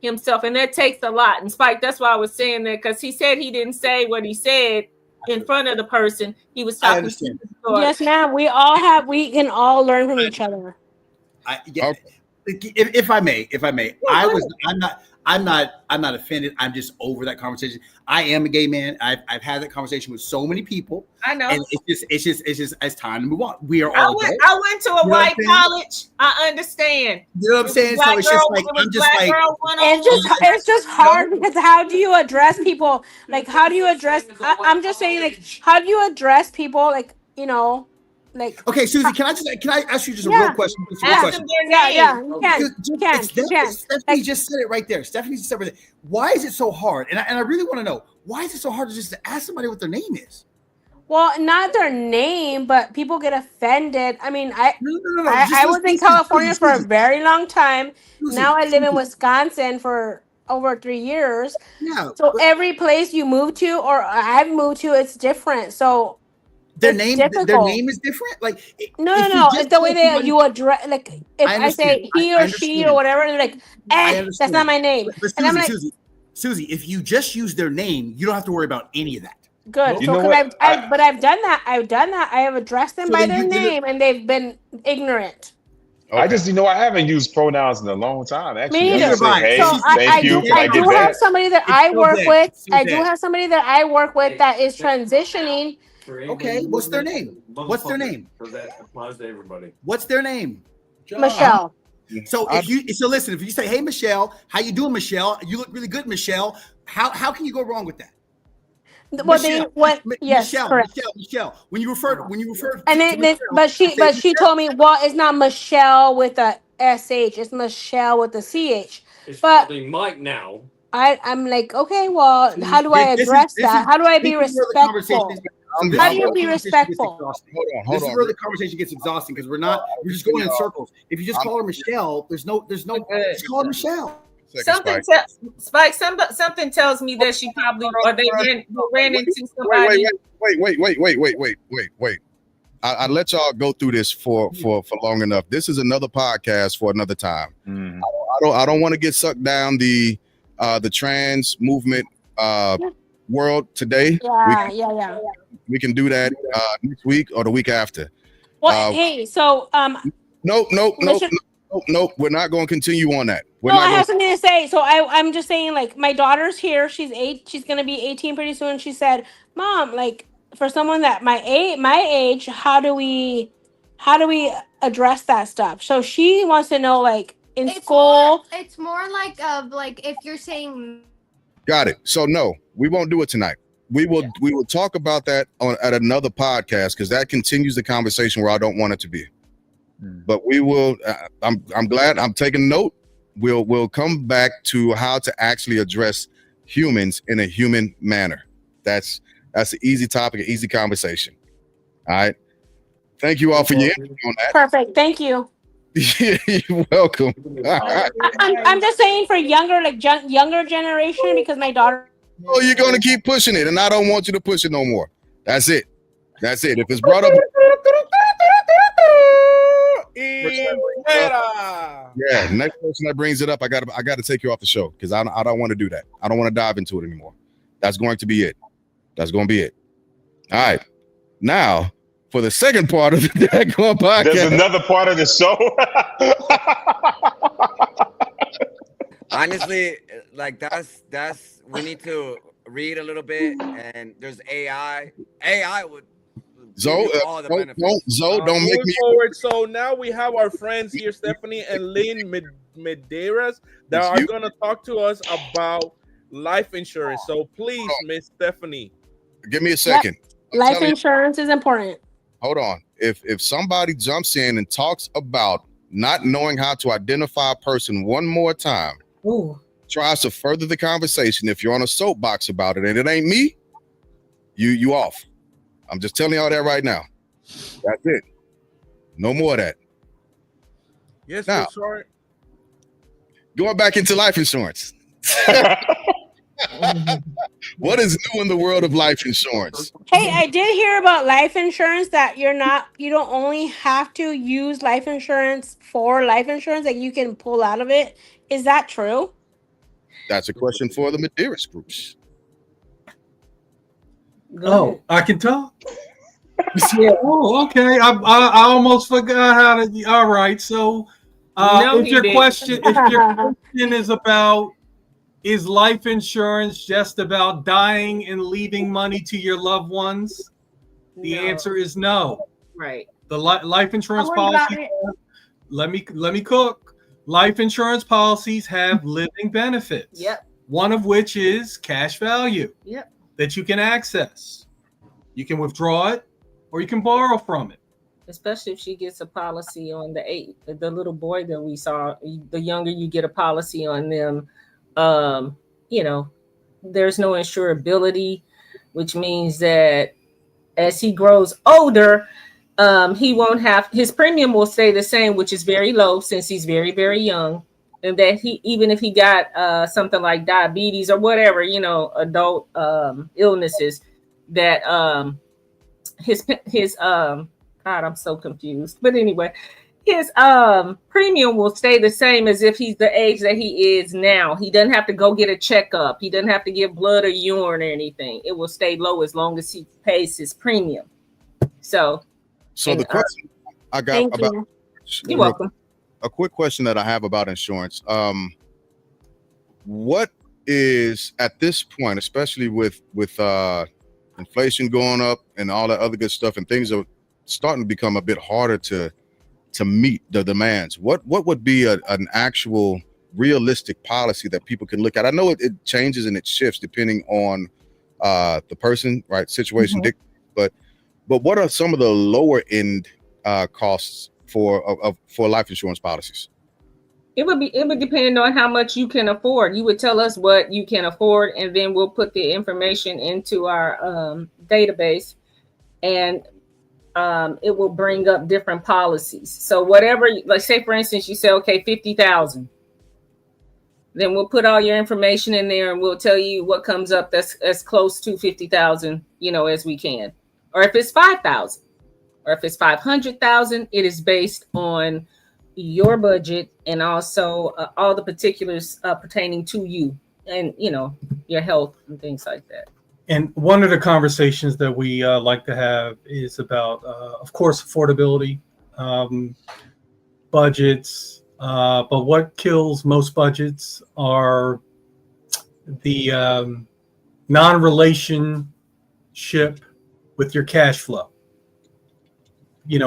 E: himself. And that takes a lot. And Spike, that's why I was saying that, because he said he didn't say what he said in front of the person he was talking to.
L: Yes, ma'am. We can all learn from each other.
M: If I may, I'm not offended. I'm just over that conversation. I am a gay man. I've had that conversation with so many people.
E: I know.
M: And it's time to move on. We are all gay.
E: I went to a white college. I understand.
M: You know what I'm saying? So it's just like
L: it's just hard because how do you address people? Like, how do you address? I'm just saying, like, how do you address people? Like,
M: okay, Susie, can I ask you just a real question?
L: Yeah, you can.
M: Stephanie just said it right there. Stephanie just said it right there. Why is it so hard? And I really want to know, why is it so hard to ask somebody what their name is?
L: Well, not their name, but people get offended. I mean, I was in California for a very long time. Now I live in Wisconsin for over 3 years.
M: Yeah.
L: So every place you move to, or I've moved to, it's different. So
M: Their
L: it's
M: name,
L: difficult.
M: their name is different. Like
L: no. It's the way that you address. Like if I say he or she or whatever, they're like, that's not my name.
M: But
L: and I'm like,
M: Susie, if you just use their name, you don't have to worry about any of that.
L: Good. So because I've done that. I have addressed them by their name, and they've been ignorant.
A: Okay. I just, I haven't used pronouns in a long time. Actually,
L: Me
A: I say, hey,
L: so
A: thank you.
L: I do have somebody that I work with. I do have somebody that I work with that is transitioning.
M: Okay, what's their name? What's their name?
K: That applies to everybody.
M: What's their name?
L: Michelle.
M: So listen, if you say, "Hey, Michelle, how you doing, Michelle? You look really good, Michelle." How can you go wrong with that?
L: Well, yes, correct.
M: Michelle. When you refer,
L: and then but she told me, well, it's not Michelle with a SH, it's Michelle with a CH.
K: It's
L: but
K: Mike now.
L: I'm like, okay, well, how do I address that? How do I be respectful? How do you be respectful?
M: This is where the conversation gets exhausting because we're just going in circles. If you just call her Michelle, there's no. Just call her Michelle.
E: Something tells me that she probably ran into somebody.
B: Wait. I let y'all go through this for long enough. This is another podcast for another time. I don't want to get sucked down the trans movement world today.
L: Yeah.
B: We can do that next week or the week after.
L: Well, hey, so
B: Nope. We're not going to continue on that.
L: I have something to say. So I'm just saying, like, my daughter's here. She's 8. She's gonna be 18 pretty soon. She said, "Mom, like, for someone that my age, how do we address that stuff?" So she wants to know, like, in school.
N: It's more like if you're saying.
B: Got it. So no, we won't do it tonight. We will talk about that at another podcast because that continues the conversation where I don't want it to be. But we will. I'm glad. I'm taking note. We'll come back to how to actually address humans in a human manner. That's an easy topic, an easy conversation. All right. Thank you all for your input on that.
L: Perfect. Thank you.
B: You're welcome.
L: I'm just saying for younger generation because my daughter.
B: Oh, you're gonna keep pushing it, and I don't want you to push it no more. That's it. If it's brought up. Yeah, next person that brings it up, I got to take you off the show because I don't want to do that. I don't want to dive into it anymore. That's going to be it. All right. Now, for the second part of the Daggone podcast.
A: There's another part of the show.
H: Honestly, like that's we need to read a little bit, and there's AI. AI would.
B: Zoe, don't make me
I: forward. So now we have our friends here, Stephanie and Lynn Medeiros, that are going to talk to us about life insurance. So please, Miss Stephanie,
B: give me a second.
L: Life insurance is important.
B: Hold on. If somebody jumps in and talks about not knowing how to identify a person one more time, tries to further the conversation, if you're on a soapbox about it and it ain't me, you off. I'm just telling y'all that right now. That's it. No more of that.
I: Yes,
B: now,
I: sorry.
B: Going back into life insurance. What is new in the world of life insurance?
L: Hey, I did hear about life insurance that you don't only have to use life insurance for life insurance, like you can pull out of it. Is that true?
B: That's a question for the Medeiros groups.
D: Oh, I can talk. Oh, okay. I almost forgot how to. All right. So, if your question is about, is life insurance just about dying and leaving money to your loved ones? The answer is no.
E: Right.
D: The life insurance policy. Let me cook. Life insurance policies have living benefits.
E: Yep.
D: One of which is cash value.
E: Yep.
D: That you can access. You can withdraw it or you can borrow from it.
E: Especially if she gets a policy on the little boy that we saw. The younger you get a policy on them, there's no insurability, which means that as he grows older, he won't have, his premium will stay the same, which is very low since he's very, very young. And that even if he got something like diabetes or whatever, adult illnesses, that God, I'm so confused. But anyway, his premium will stay the same as if he's the age that he is now. He doesn't have to go get a checkup. He doesn't have to give blood or urine or anything. It will stay low as long as he pays his premium. So
B: the question I got about
E: you're welcome.
B: A quick question that I have about insurance. What is at this point, especially with inflation going up and all that other good stuff, and things are starting to become a bit harder to meet the demands, what would be an actual realistic policy that people can look at? I know it changes and it shifts depending on the person, right, situation, but what are some of the lower end costs for life insurance policies?
E: It would depend on how much you can afford. You would tell us what you can afford, and then we'll put the information into our database, and it will bring up different policies. So whatever, like say for instance, you say, okay, 50,000. Then we'll put all your information in there and we'll tell you what comes up that's as close to 50,000, as we can. Or if it's 5,000 or if it's 500,000, it is based on your budget and also all the particulars pertaining to you and, your health and things like that.
D: And one of the conversations that we like to have is about, of course, affordability, budgets. But what kills most budgets are the non-relationship with your cash flow.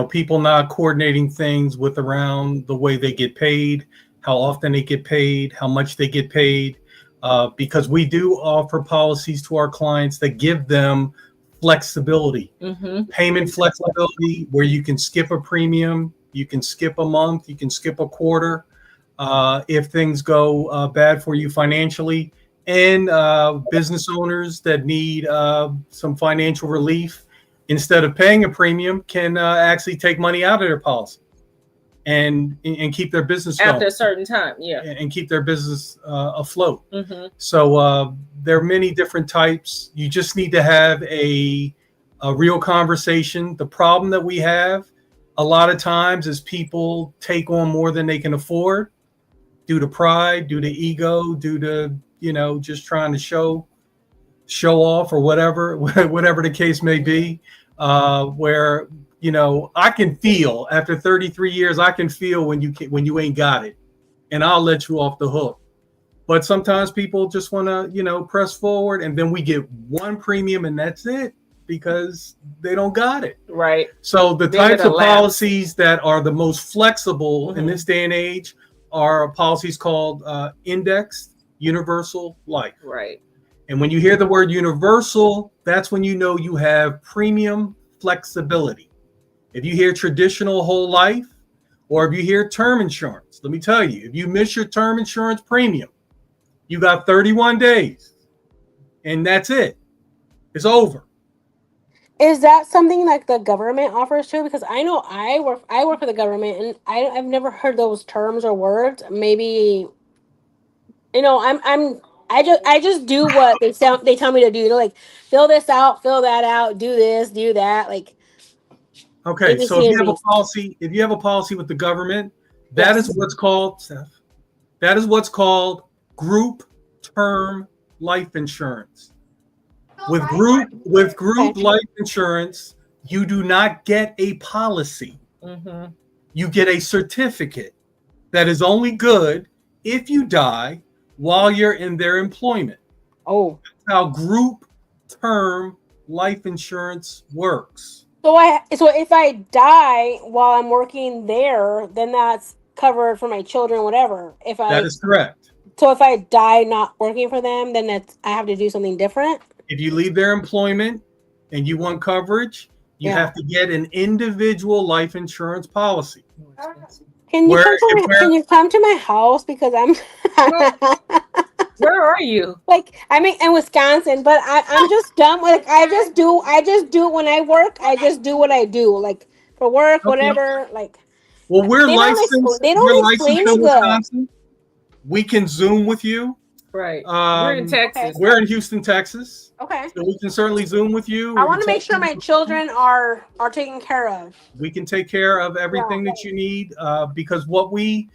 D: People not coordinating things with around the way they get paid, how often they get paid, how much they get paid. Because we do offer policies to our clients that give them flexibility, payment flexibility, where you can skip a premium, you can skip a month, you can skip a quarter if things go bad for you financially. And business owners that need some financial relief, instead of paying a premium, can actually take money out of their policy and keep their business going
E: after a certain time,
D: and keep their business afloat. So there are many different types. You just need to have a real conversation. The problem that we have a lot of times is people take on more than they can afford due to pride, due to ego, due to just trying to show off or whatever the case may be. Where I can feel after 33 years, I can feel when you ain't got it, and I'll let you off the hook. But sometimes people just want to press forward, and then we get one premium and that's it because they don't got it.
E: Right.
D: So the types of policies that are the most flexible in this day and age are policies called indexed universal life.
E: Right.
D: And when you hear the word universal, that's when you have premium flexibility. If you hear traditional whole life, or if you hear term insurance, let me tell you, if you miss your term insurance premium, you got 31 days and that's it. It's over.
L: Is that something like the government offers too? Because I know I work for the government, and I've never heard those terms or words. Maybe, I just do what they tell me to do. Like fill this out, fill that out, do this, do that. Like
D: okay, so if you have a policy with the government, that is what's called, Steph. That is what's called group term life insurance. With group life insurance, you do not get a policy. You get a certificate that is only good if you die while you're in their employment.
L: Oh,
D: that's how group term life insurance works.
L: So if I die while I'm working there, then that's covered for my children, whatever.
D: That is correct.
L: So if I die not working for them, then I have to do something different.
D: If you leave their employment and you want coverage, you have to get an individual life insurance policy.
L: Can you come to my house, because I'm
E: where are you?
L: Like I'm in Wisconsin, but I'm just dumb. Like I just do when I work. I just do what I do, like for work, whatever. Like,
D: well, we're licensed.
L: They don't
D: explain
L: in
D: Wisconsin. We can Zoom with you.
E: Right. We're in Texas.
D: We're in Houston, Texas.
L: Okay.
D: So we can certainly Zoom with you.
L: I want to make sure my children are taken care of.
D: We can take care of everything that you need because what we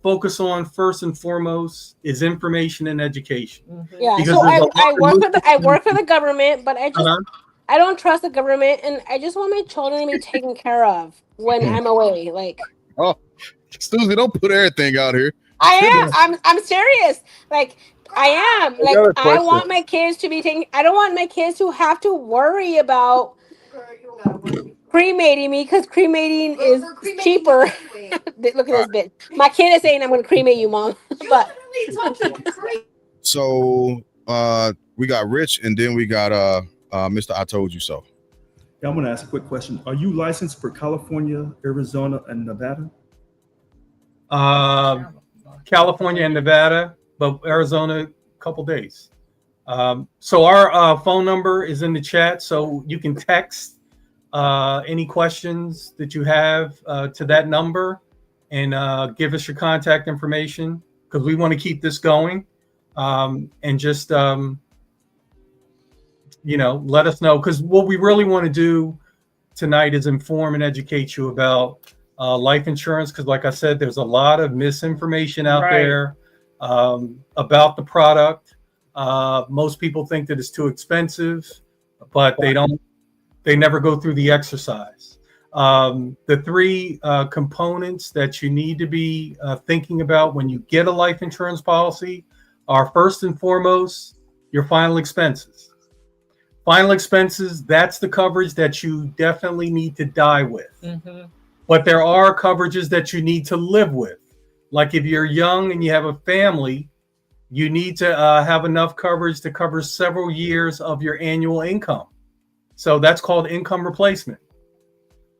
D: focus on first and foremost is information and education.
E: Mm-hmm.
L: Yeah.
D: Because
L: So I work for the government, but I don't trust the government, and I just want my children to be taken care of when I'm away. Like,
B: oh, Susie, don't put everything out here.
L: I'm serious. Like, I am. Like, I want my kids to be taken. I don't want my kids to have to worry about cremating me because cremating is cheaper. Look at this bitch. My kid is saying I'm going to cremate you, Mom. But
B: so we got Rich, and then we got Mr. I Told You So.
F: Yeah, I'm going to ask a quick question. Are you licensed for California, Arizona, and Nevada?
D: California and Nevada, but Arizona, a couple days. So our phone number is in the chat, so you can text any questions that you have to that number and give us your contact information because we want to keep this going and just let us know because what we really want to do tonight is inform and educate you about life insurance because like I said, there's a lot of misinformation out there about the product. Most people think that it's too expensive, but they never go through the exercise. The three components that you need to be thinking about when you get a life insurance policy are first and foremost, your final expenses. Final expenses, that's the coverage that you definitely need to die with.
E: Mm-hmm.
D: But there are coverages that you need to live with. Like if you're young and you have a family, you need to have enough coverage to cover several years of your annual income. So that's called income replacement.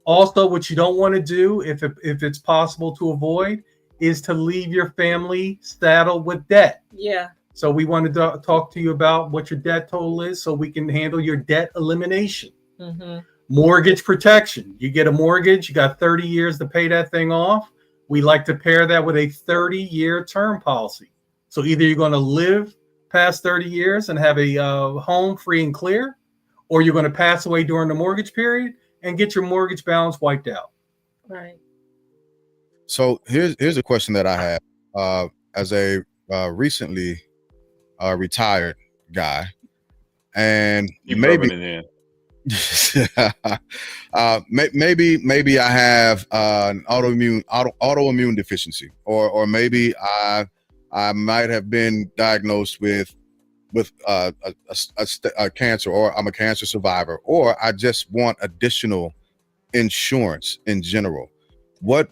D: Also, what you don't want to do, if it's possible to avoid, is to leave your family saddled with debt.
E: Yeah.
D: So we want to talk to you about what your debt total is so we can handle your debt elimination.
E: Mm-hmm.
D: Mortgage protection. You get a mortgage, you got 30 years to pay that thing off. We like to pair that with a 30-year term policy. So either you're going to live past 30 years and have a home free and clear, or you're going to pass away during the mortgage period and get your mortgage balance wiped out.
E: Right.
B: So here's a question that I have as a recently retired guy, and maybe maybe I have an autoimmune deficiency, or maybe I might have been diagnosed with a cancer, or I'm a cancer survivor, or I just want additional insurance in general. What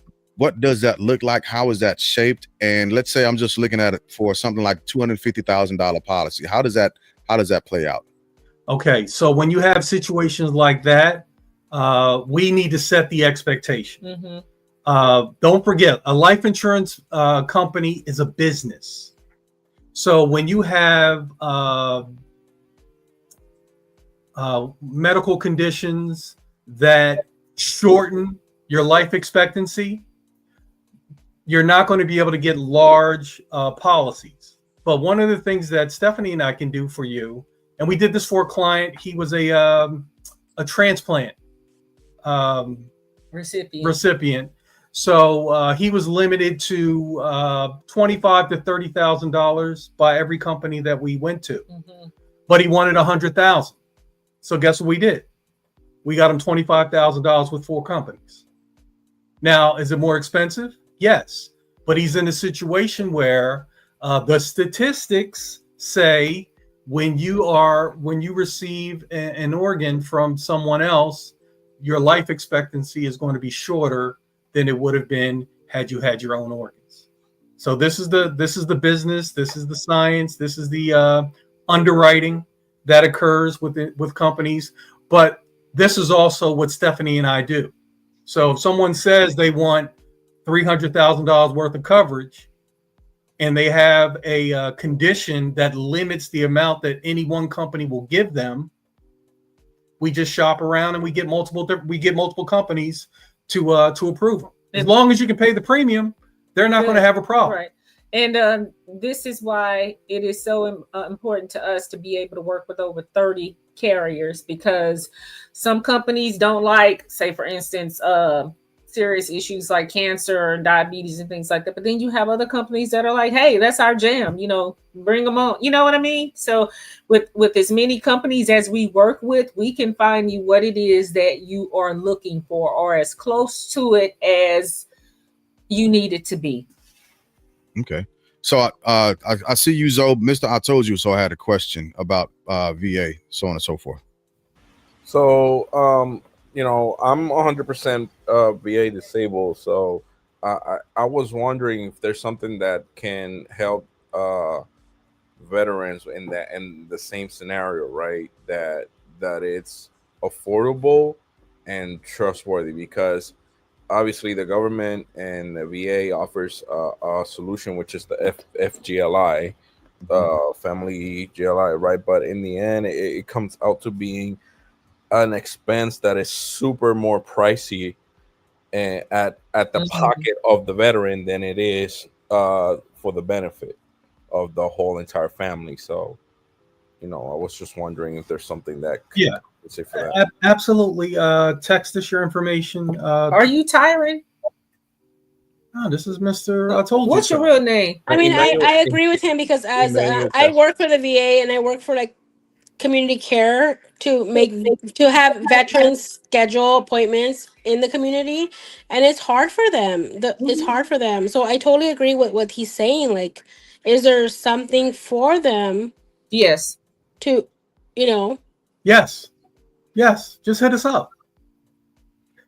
B: does that look like? How is that shaped? And let's say I'm just looking at it for something like $250,000 policy. How does that play out?
D: Okay, so when you have situations like that, we need to set the expectation.
E: Mm-hmm.
D: Don't forget, a life insurance company is a business. So when you have medical conditions that shorten your life expectancy, you're not going to be able to get large policies. But one of the things that Stephanie and I can do for you, and we did this for a client, he was a transplant recipient. So he was limited to $25,000 to $30,000 by every company that we went to.
E: Mm-hmm.
D: But he wanted $100,000. So guess what we did? We got him $25,000 with 4 companies. Now, is it more expensive? Yes, but he's in a situation where the statistics say when you receive an organ from someone else, your life expectancy is going to be shorter than it would have been had you had your own organs. So this is the business, this is the science, this is the underwriting that occurs with companies, but this is also what Stephanie and I do. So if someone says they want $300,000 worth of coverage and they have a condition that limits the amount that any one company will give them, we just shop around and we get multiple companies to approve them. As long as you can pay the premium, they're not going to have a problem.
E: Right. And this is why it is so important to us to be able to work with over 30 carriers, because some companies don't like, say, for instance, serious issues like cancer and diabetes and things like that. But then you have other companies that are like, hey, that's our jam, bring them on. You know what I mean? So with as many companies as we work with, we can find you what it is that you are looking for, or as close to it as you need it to be.
B: Okay. So I see you, Zoe. Mr. I told you so. I had a question about VA, so on and so forth.
I: So I'm 100% VA disabled. So I was wondering if there's something that can help veterans in the same scenario, right? That it's affordable and trustworthy, because obviously the government and the VA offers a solution, which is the FGLI, family GLI, right? But in the end, it comes out to being an expense that is super more pricey at the pocket of the veteran than it is for the benefit of the whole entire family. So, I was just wondering if there's something that say for that.
D: Absolutely. Text us your information.
E: Are you Tyron?
D: No, this is Mr. I told you.
E: What's your real name?
L: I mean, I agree with him, because as I work for the VA and I work for like community care to have veterans schedule appointments in the community, and it's hard for them. It's hard for them. So I totally agree with what he's saying. Like, is there something for them?
E: Yes.
L: To,
D: Yes. Just hit us up.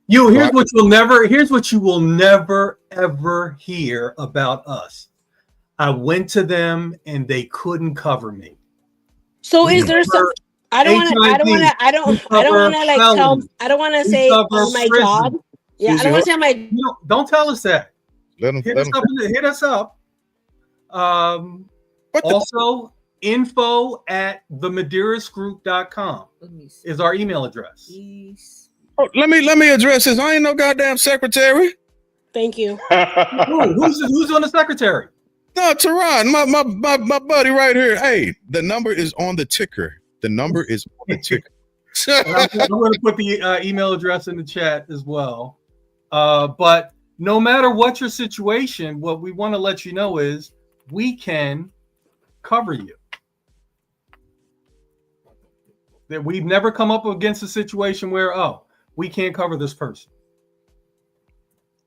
D: Here's what you will never ever hear about us. I went to them and they couldn't cover me.
L: So is there some? I don't want to say my job. Yeah, I don't want to say my.
D: Don't tell us that. Hit us up. Also, info@themadeirisgroup.com is our email address.
B: Oh, let me address this. I ain't no goddamn secretary.
L: Thank you.
D: Who's on the secretary?
B: No, Teron, my buddy right here. Hey, the number is on the ticker. I'm going to
D: put the email address in the chat as well. But no matter what your situation, what we want to let you know is we can cover you. That we've never come up against a situation where, we can't cover this person.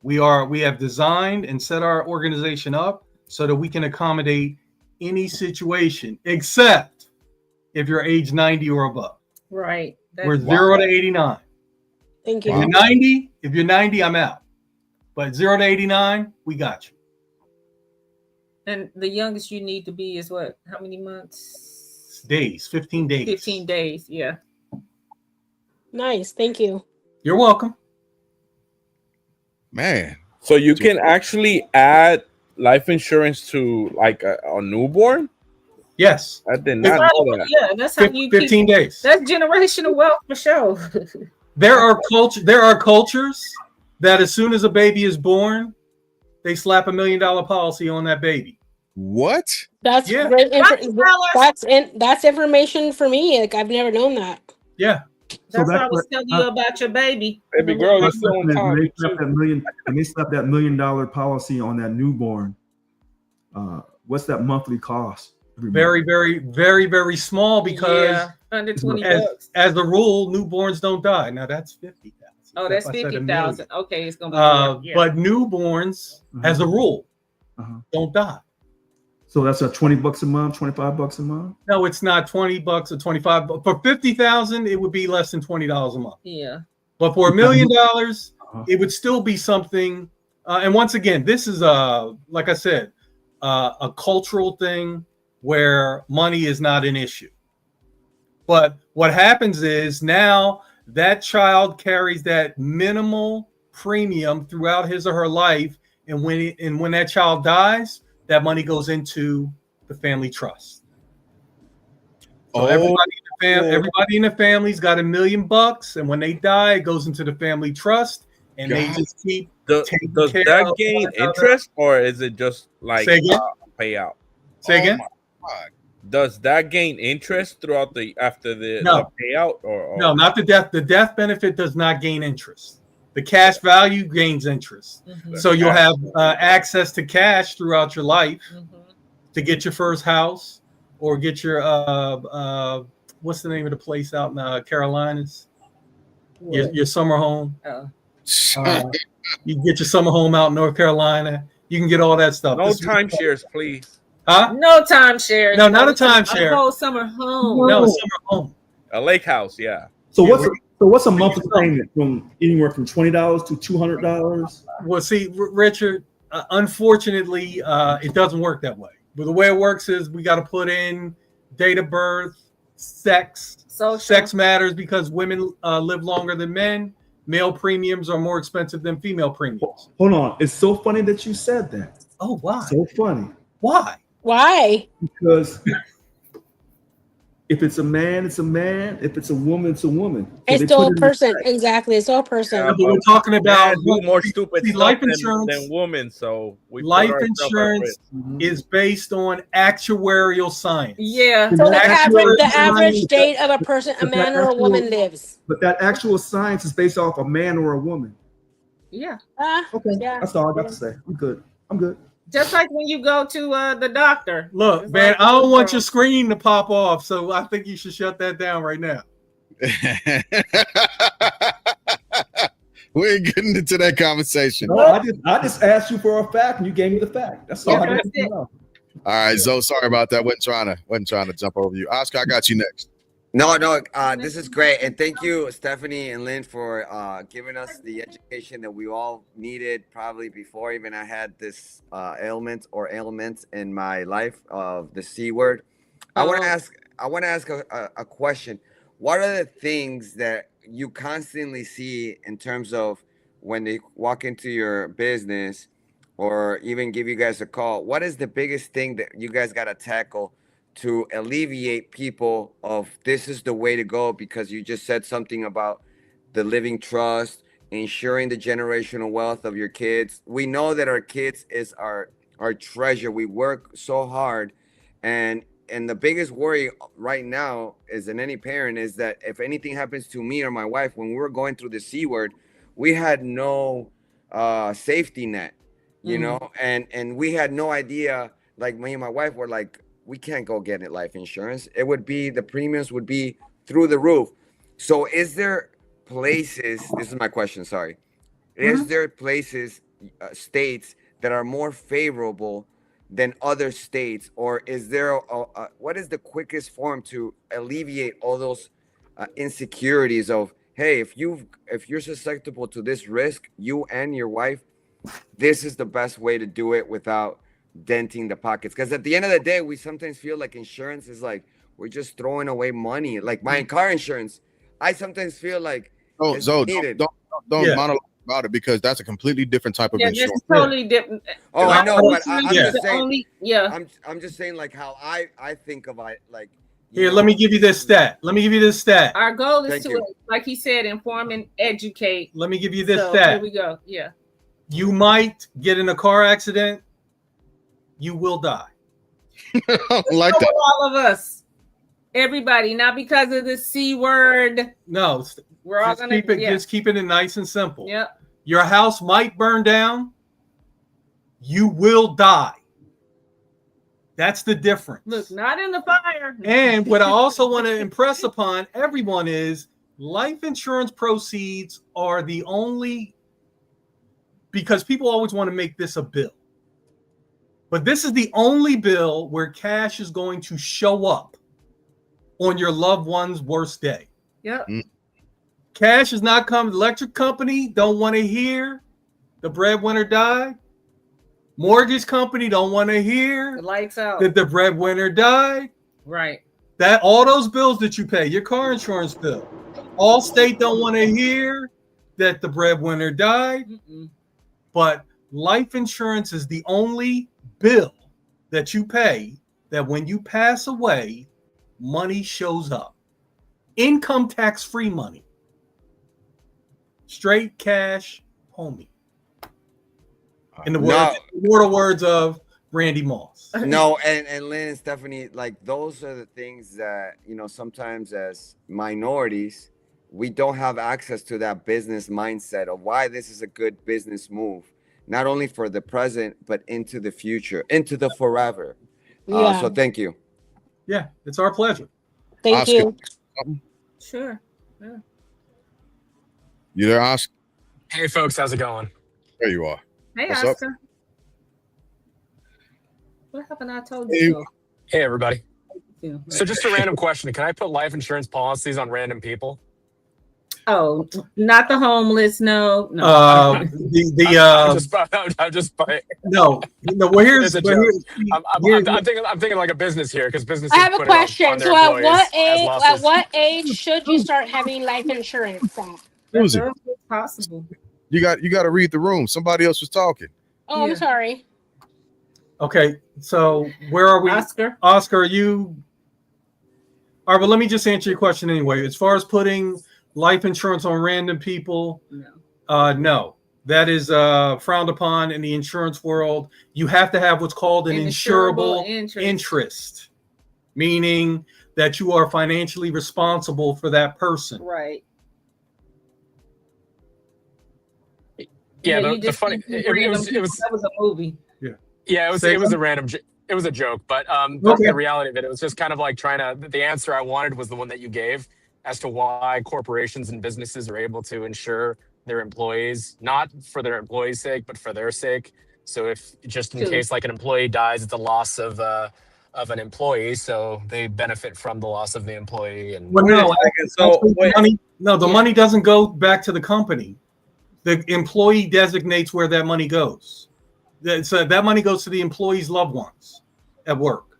D: We have designed and set our organization up so that we can accommodate any situation, except if you're age 90 or above.
E: Right.
D: We're 0 to 89.
L: Thank you.
D: If you're 90, I'm out. But 0 to 89, we got you.
E: And the youngest you need to be is what? How many months?
D: Days. 15 days.
E: 15 days, yeah.
L: Nice. Thank you.
D: You're welcome.
B: Man.
I: So you can actually add life insurance to like a newborn?
D: Yes.
I: I did not know that.
E: Yeah, that's how you
D: 15 days.
E: That's generational wealth for sure.
D: There are cultures that as soon as a baby is born, they slap $1 million policy on that baby.
B: What?
L: That's great. That's information for me. Like, I've never known that.
D: Yeah.
E: That's what I was telling you about your baby.
I: Baby girl,
F: When they slap that $1 million policy on that newborn, what's that monthly cost?
D: Very, very, very, very small, because
E: under $20.
D: As a rule, newborns don't die. Now that's 50,000.
E: Oh, that's 50,000. Okay, it's gonna be
D: but newborns, as a rule, don't die.
F: So that's $20 a month, $25 a month.
D: No, it's not $20 or $25. For 50,000, it would be less than $20 a month.
E: Yeah.
D: But for $1 million, it would still be something. And once again, this is like I said, a cultural thing where money is not an issue. But what happens is now that child carries that minimal premium throughout his or her life, and when that child dies, that money goes into the family trust. So everybody in the family's got $1 million, and when they die, it goes into the family trust, and they just keep.
I: Does that gain interest, or is it just like? payout.
D: Say again?
I: Does that gain interest throughout after the payout or
D: no, not the death? The death benefit does not gain interest. The cash value gains interest.
E: Mm-hmm.
D: So you'll have access to cash throughout your life to get your first house or get your what's the name of the place out in Carolinas? Your summer home. You can get your summer home out in North Carolina. You can get all that stuff.
I: No timeshares, please.
D: Huh?
E: No timeshare.
D: No, not a timeshare.
E: A whole summer home.
D: No, a summer home.
I: A lake house, yeah.
F: So what's a monthly payment from anywhere from $20 to $200?
D: Well, see, Richard, unfortunately, it doesn't work that way. But the way it works is we got to put in date of birth, sex.
E: Social.
D: Sex matters because women live longer than men. Male premiums are more expensive than female premiums.
F: Hold on. It's so funny that you said that.
D: Oh, why?
F: So funny.
D: Why?
L: Why?
F: Because if it's a man, it's a man. If it's a woman, it's a woman. So
L: it's still a person. Exactly. It's still a person.
D: Yeah, but we're talking about
I: more stupid
D: life
I: stuff
D: insurance
I: than women. So
D: life insurance is based on actuarial science.
E: Yeah.
L: So the average date of a person, a man or a woman lives.
F: But that actual science is based off a man or a woman.
E: Yeah.
F: Okay.
L: Yeah.
F: That's all I got to say. I'm good.
E: Just like when you go to the doctor.
D: Look, man, I don't want your screen to pop off, so I think you should shut that down right now.
B: We ain't getting into that conversation.
F: No, I just asked you for a fact, and you gave me the fact. That's all. I need to know.
B: All right, Zoe, sorry about that. Wasn't trying to jump over you. Oscar, I got you next.
H: No, this is great. And thank you, Stephanie and Lynn, for giving us the education that we all needed probably before even I had this ailments in my life of the C word. I want to ask a question. What are the things that you constantly see in terms of when they walk into your business or even give you guys a call? What is the biggest thing that you guys got to tackle to alleviate people of this is the way to go? Because you just said something about the living trust, ensuring the generational wealth of your kids. We know that our kids is our treasure. We work so hard, and the biggest worry right now is in any parent is that if anything happens to me or my wife, when we were going through the C word, we had no safety net, you know, and we had no idea. Like me and my wife were like, we can't go get life insurance. It would be, the premiums would be through the roof. So is there places, this is my question, sorry. Is there places, states that are more favorable than other states? Or is there, what is the quickest form to alleviate all those insecurities of, hey, if you're susceptible to this risk, you and your wife, this is the best way to do it without denting the pockets? Because at the end of the day, we sometimes feel like insurance is like we're just throwing away money. Like my car insurance, I sometimes feel like
B: don't monologue about it, because that's a completely different type of insurance.
E: It's totally different.
H: Oh, I know, but I'm just saying. I'm just saying like how I think about it. Like
D: here, let me give you this stat.
E: Our goal is to, like he said, inform and educate.
D: Let me give you this stat.
E: Here we go. Yeah.
D: You might get in a car accident. You will die.
B: Like that.
E: All of us, everybody, not because of the C word.
D: No,
E: we're all gonna
D: just keeping it nice and simple.
E: Yep.
D: Your house might burn down. You will die. That's the difference.
E: Look, not in the fire.
D: And what I also want to impress upon everyone is life insurance proceeds are the only, because people always want to make this a bill. But this is the only bill where cash is going to show up on your loved one's worst day.
E: Yep.
D: Cash is not coming. The electric company don't want to hear the breadwinner died. Mortgage company don't want to hear
E: the lights out
D: that the breadwinner died.
E: Right.
D: That all those bills that you pay, your car insurance bill, Allstate don't want to hear that the breadwinner died. But life insurance is the only bill that you pay that when you pass away, money shows up. Income tax free money. Straight cash, homie. In the words of Randy Moss.
H: No, and Lynn and Stephanie, like those are the things that, you know, sometimes as minorities, we don't have access to that business mindset of why this is a good business move, not only for the present, but into the future, into the forever.
L: Yeah.
H: So thank you.
D: Yeah, it's our pleasure.
L: Thank
B: Oscar,
L: you.
E: Sure. Yeah.
B: You there, Oscar?
O: Hey, folks, how's it going?
B: There you are.
E: Hey,
B: What's
E: Oscar.
B: up?
E: What happened? I told you so.
O: Hey, everybody. So just a random question. Can I put life insurance policies on random people?
E: Oh, not the homeless. No.
D: I'm
O: just
D: no. Well, here's
O: a joke. I'm thinking like a business here because business.
L: I have a question.
O: On their
L: So
O: employees
L: at what age should you start having life insurance?
B: Who's it?
E: Possible.
B: You got to read the room. Somebody else was talking.
L: Oh, I'm sorry.
D: Okay, so where are we?
E: Oscar,
D: are you? All right, but let me just answer your question anyway. As far as putting life insurance on random people, no, that is frowned upon in the insurance world. You have to have what's called an insurable interest, meaning that you are financially responsible for that person.
E: Right.
O: Yeah, the funny it was
E: that was a movie.
O: Yeah, it was a random. It was a joke, but the reality of it was just kind of like the answer I wanted was the one that you gave as to why corporations and businesses are able to insure their employees, not for their employees' sake, but for their sake. So if just in case like an employee dies, it's the loss of an employee, so they benefit from the loss of the employee. And
D: the money doesn't go back to the company. The employee designates where that money goes. So that money goes to the employee's loved ones at work.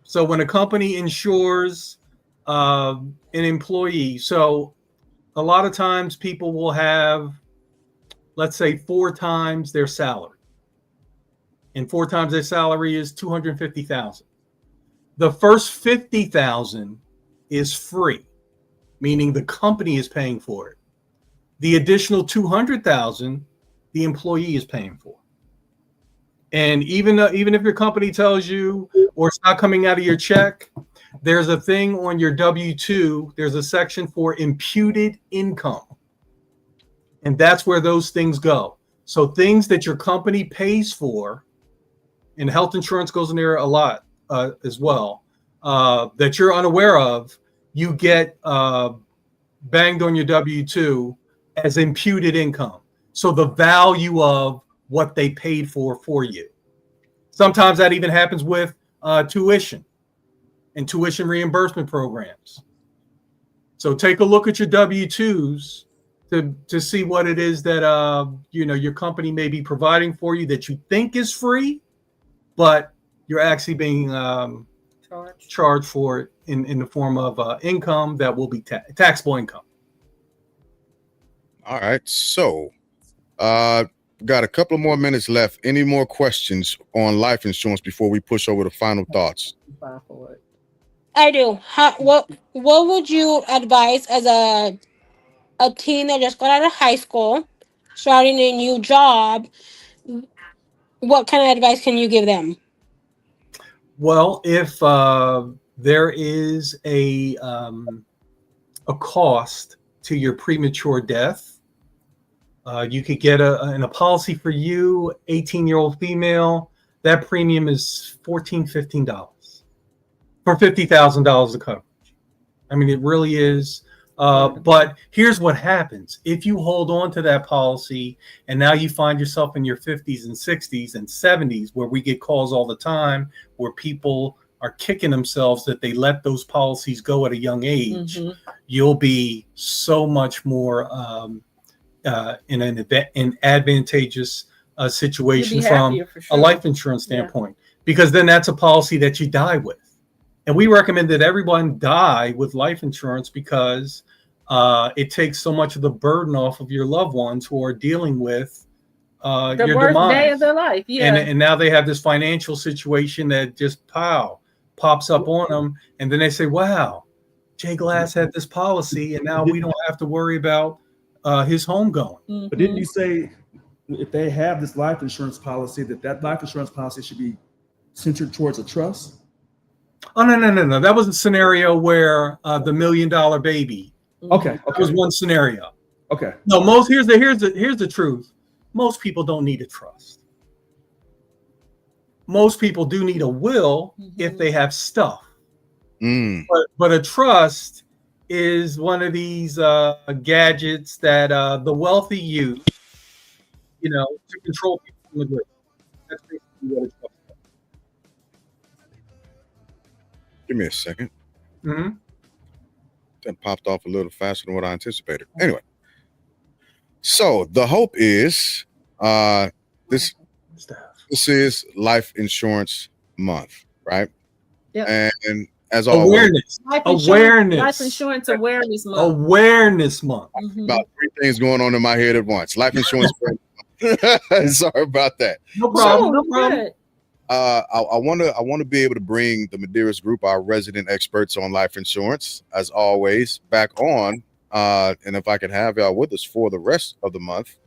D: So when a company insures an employee, so a lot of times people will have, let's say, 4 times their salary. And 4 times their salary is $250,000. The first $50,000 is free, meaning the company is paying for it. The additional $200,000, the employee is paying for. And even if your company tells you, or it's not coming out of your check, there's a thing on your W-2. There's a section for imputed income, and that's where those things go. So things that your company pays for, and health insurance goes in there a lot as well, that you're unaware of, you get banged on your W-2 as imputed income. So the value of what they paid for you. Sometimes that even happens with tuition and tuition reimbursement programs. So take a look at your W-2s to see what it is that your company may be providing for you that you think is free, but you're actually being charged for it in the form of income that will be taxable income.
B: All right, so got a couple of more minutes left. Any more questions on life insurance before we push over to final thoughts?
L: I do. What would you advise as a teen that just got out of high school, starting a new job? What kind of advice can you give them?
D: Well, if there is a cost to your premature death, you could get a policy for you, 18-year-old female. That premium is $14, $15 for $50,000 of coverage. I mean, it really is. But here's what happens. If you hold on to that policy and now you find yourself in your 50s and 60s and 70s, where we get calls all the time where people are kicking themselves that they let those policies go at a young age, you'll be so much more in an advantageous situation from a life insurance standpoint, because then that's a policy that you die with. And we recommend that everyone die with life insurance because it takes so much of the burden off of your loved ones who are dealing with
E: the
D: your
E: worst
D: demise.
E: day of their life. Yeah.
D: And now they have this financial situation that just pops up on them. And then they say, wow, Jay Glass had this policy and now we don't have to worry about his home going.
F: But didn't you say if they have this life insurance policy, that life insurance policy should be centered towards a trust?
D: Oh, no. That was a scenario where the $1 million baby.
F: Okay.
D: That was one scenario.
F: Okay.
D: No, here's the truth. Most people don't need a trust. Most people do need a will if they have stuff. But a trust is one of these gadgets that the wealthy use, to control people from the grid. That's basically what a trust is.
B: Give me a second.
D: Mm-hmm.
B: That popped off a little faster than what I anticipated. Anyway, so the hope is this is Life Insurance Month, right?
E: Yeah.
B: And as always,
D: Awareness.
E: Life Insurance Awareness Month.
D: Awareness Month.
B: About 3 things going on in my head at once. Life Insurance. Sorry about that.
D: No problem.
B: I want to be able to bring the Medeiros Group, our resident experts on life insurance, as always, back on. And if I could have y'all with us for the rest of the month,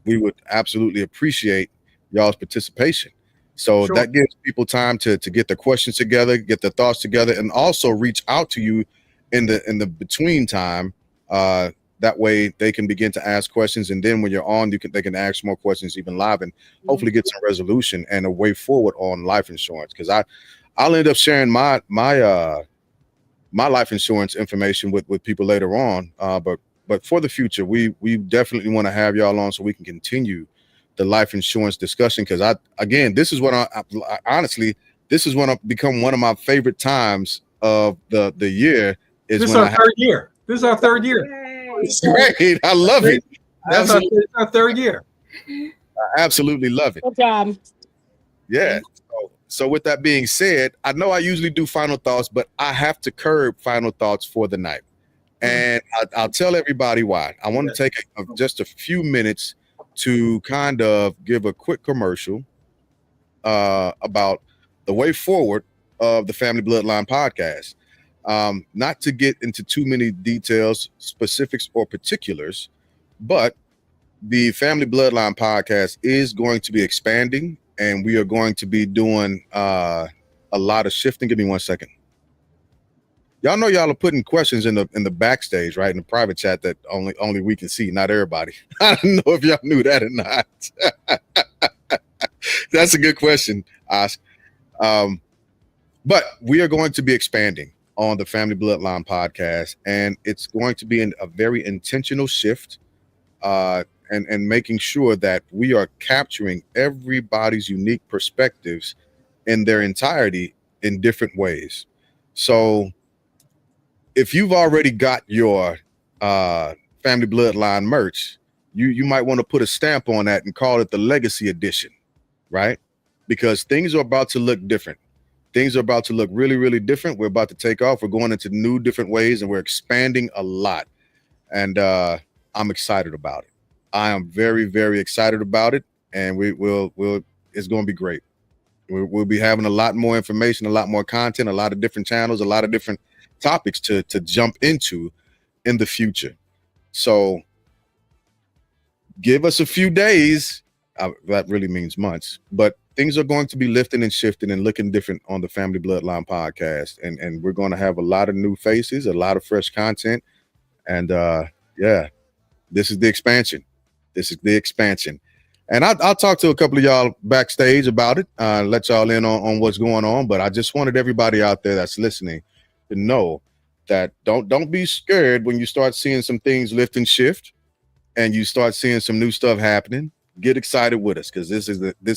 B: we would absolutely appreciate y'all's participation. So that gives people time to get their questions together, get their thoughts together, and also reach out to you in the between time. That way they can begin to ask questions, and then when you're on, they can ask more questions even live, and hopefully get some resolution and a way forward on life insurance. Because I'll end up sharing my life insurance information with people later on. But for the future, we definitely want to have y'all on so we can continue the life insurance discussion. Because this is what I honestly, this is when I've become one of my favorite times of the year.
D: This is our third year. This is our third year.
B: It's great. I love it.
D: That's our third year.
B: I absolutely love it.
L: Good job.
B: Yeah. So with that being said, I know I usually do final thoughts, but I have to curb final thoughts for the night. And I'll tell everybody why. I want to take just a few minutes to kind of give a quick commercial about the way forward of the Family Bloodline podcast. Not to get into too many details, specifics, or particulars, but the Family Bloodline podcast is going to be expanding, and we are going to be doing a lot of shifting. Give me 1 second. Y'all know y'all are putting questions in the backstage, right, in the private chat that only we can see, not everybody. I don't know if y'all knew that or not. That's a good question, Ash. But we are going to be expanding on the Family Bloodline podcast, and it's going to be a very intentional shift, and making sure that we are capturing everybody's unique perspectives in their entirety in different ways. So if you've already got your Family Bloodline merch, you might want to put a stamp on that and call it the Legacy Edition, right? Because things are about to look different. Things are about to look really, really different. We're about to take off. We're going into new, different ways, and we're expanding a lot. And I'm excited about it. I am very, very excited about it, and it's going to be great. We'll be having a lot more information, a lot more content, a lot of different channels, a lot of different topics to jump into in the future. So give us a few days. That really means months, but things are going to be lifting and shifting and looking different on the Family Bloodline podcast. And we're going to have a lot of new faces, a lot of fresh content. And this is the expansion. And I'll talk to a couple of y'all backstage about it, let y'all in on what's going on. But I just wanted everybody out there that's listening to know that don't be scared when you start seeing some things lift and shift and you start seeing some new stuff happening. Get excited with us, because this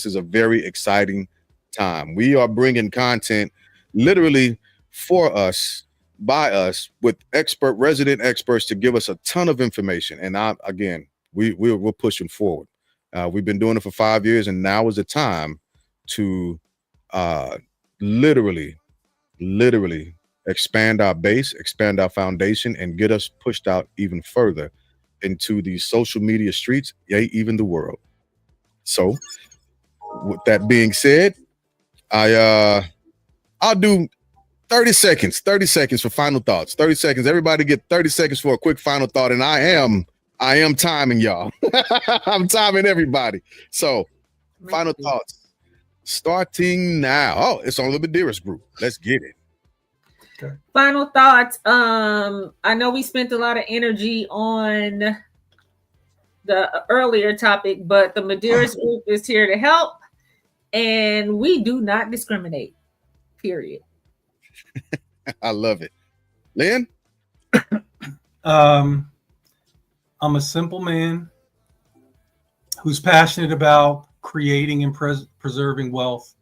B: is a very exciting time. We are bringing content literally for us, by us, with resident experts to give us a ton of information. And we're pushing forward. We've been doing it for 5 years, and now is the time to literally expand our base, expand our foundation, and get us pushed out even further into the social media streets, even the world. So with that being said, I'll do 30 seconds for final thoughts. 30 seconds. Everybody get 30 seconds for a quick final thought. And I am I am timing y'all. I'm timing everybody. So, final thoughts. Starting now. Oh, it's on the Madeiras group. Let's get it.
E: Okay. Final thoughts. I know we spent a lot of energy on the earlier topic, but the Madeiras group is here to help, and we do not discriminate. Period.
B: I love it. Lynn?
D: I'm a simple man who's passionate about creating and preserving wealth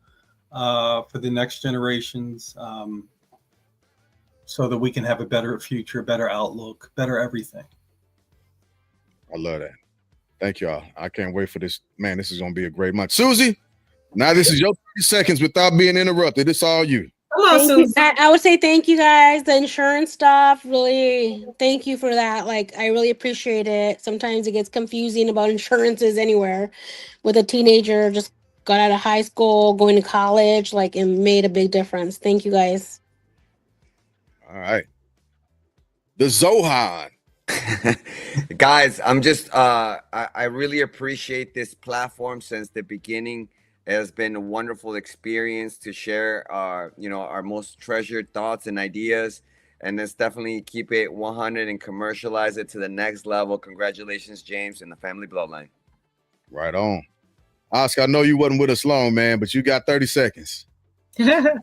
D: for the next generations, so that we can have a better future, better outlook, better everything.
B: I love that. Thank y'all. I can't wait for this. Man, this is going to be a great month. Susie, now this is your 30 seconds without being interrupted. It's all you.
E: Come on, Susie.
L: I would say thank you guys. The insurance stuff, really, thank you for that. Like, I really appreciate it. Sometimes it gets confusing about insurances anywhere. With a teenager, just got out of high school, going to college, like, it made a big difference. Thank you guys.
B: All right. The Zohan.
H: Guys, I'm just I really appreciate this platform since the beginning. It has been a wonderful experience to share our most treasured thoughts and ideas, and let's definitely keep it 100 and commercialize it to the next level. Congratulations, James, and the family bloodline.
B: Right on. Oscar, I know you wasn't with us long, man, but you got 30 seconds.
O: 30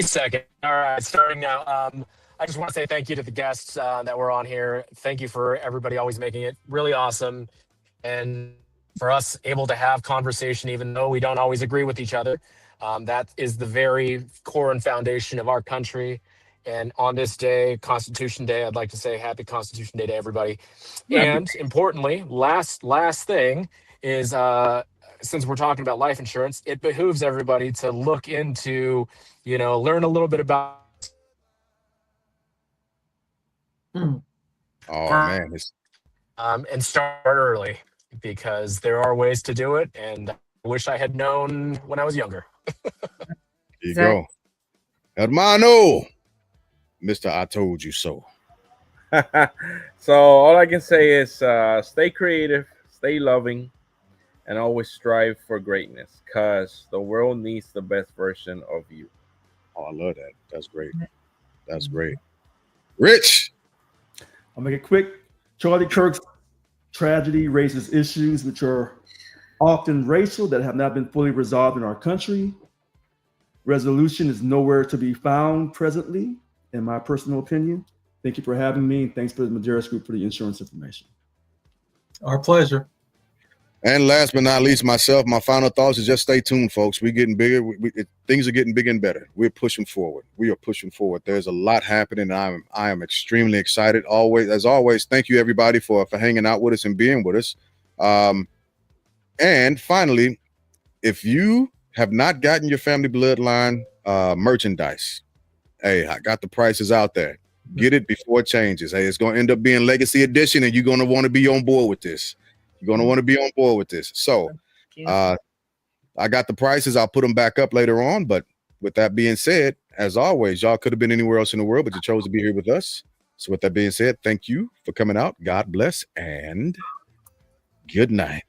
O: seconds. All right, starting now. I just want to say thank you to the guests that were on here. Thank you for everybody always making it really awesome. And for us able to have conversation, even though we don't always agree with each other. That is the very core and foundation of our country. And on this day, Constitution Day, I'd like to say happy Constitution Day to everybody. And importantly, last thing is, since we're talking about life insurance, it behooves everybody to look into, learn a little bit about.
B: Oh, man.
O: And start early, because there are ways to do it. And I wish I had known when I was younger.
B: There you go. Hermano. Mr. I told you so.
I: So all I can say is stay creative, stay loving, and always strive for greatness, because the world needs the best version of you.
B: Oh, I love that. That's great. That's great. Rich.
F: I'll make it quick. Charlie Kirk's tragedy raises issues which are often racial that have not been fully resolved in our country. Resolution is nowhere to be found presently, in my personal opinion. Thank you for having me, and thanks for the Madeiras Group for the insurance information.
D: Our pleasure.
B: And last but not least, myself, my final thoughts is just stay tuned, folks. We're getting bigger. Things are getting bigger and better. We're pushing forward. We are pushing forward. There's a lot happening. I am extremely excited. As always, thank you everybody for hanging out with us and being with us. And finally, if you have not gotten your family bloodline merchandise, hey, I got the prices out there. Get it before it changes. Hey, it's going to end up being Legacy Edition, and you're going to want to be on board with this. You're going to want to be on board with this. So I got the prices. I'll put them back up later on. But with that being said, as always, y'all could have been anywhere else in the world, but you chose to be here with us. So with that being said, thank you for coming out. God bless and good night.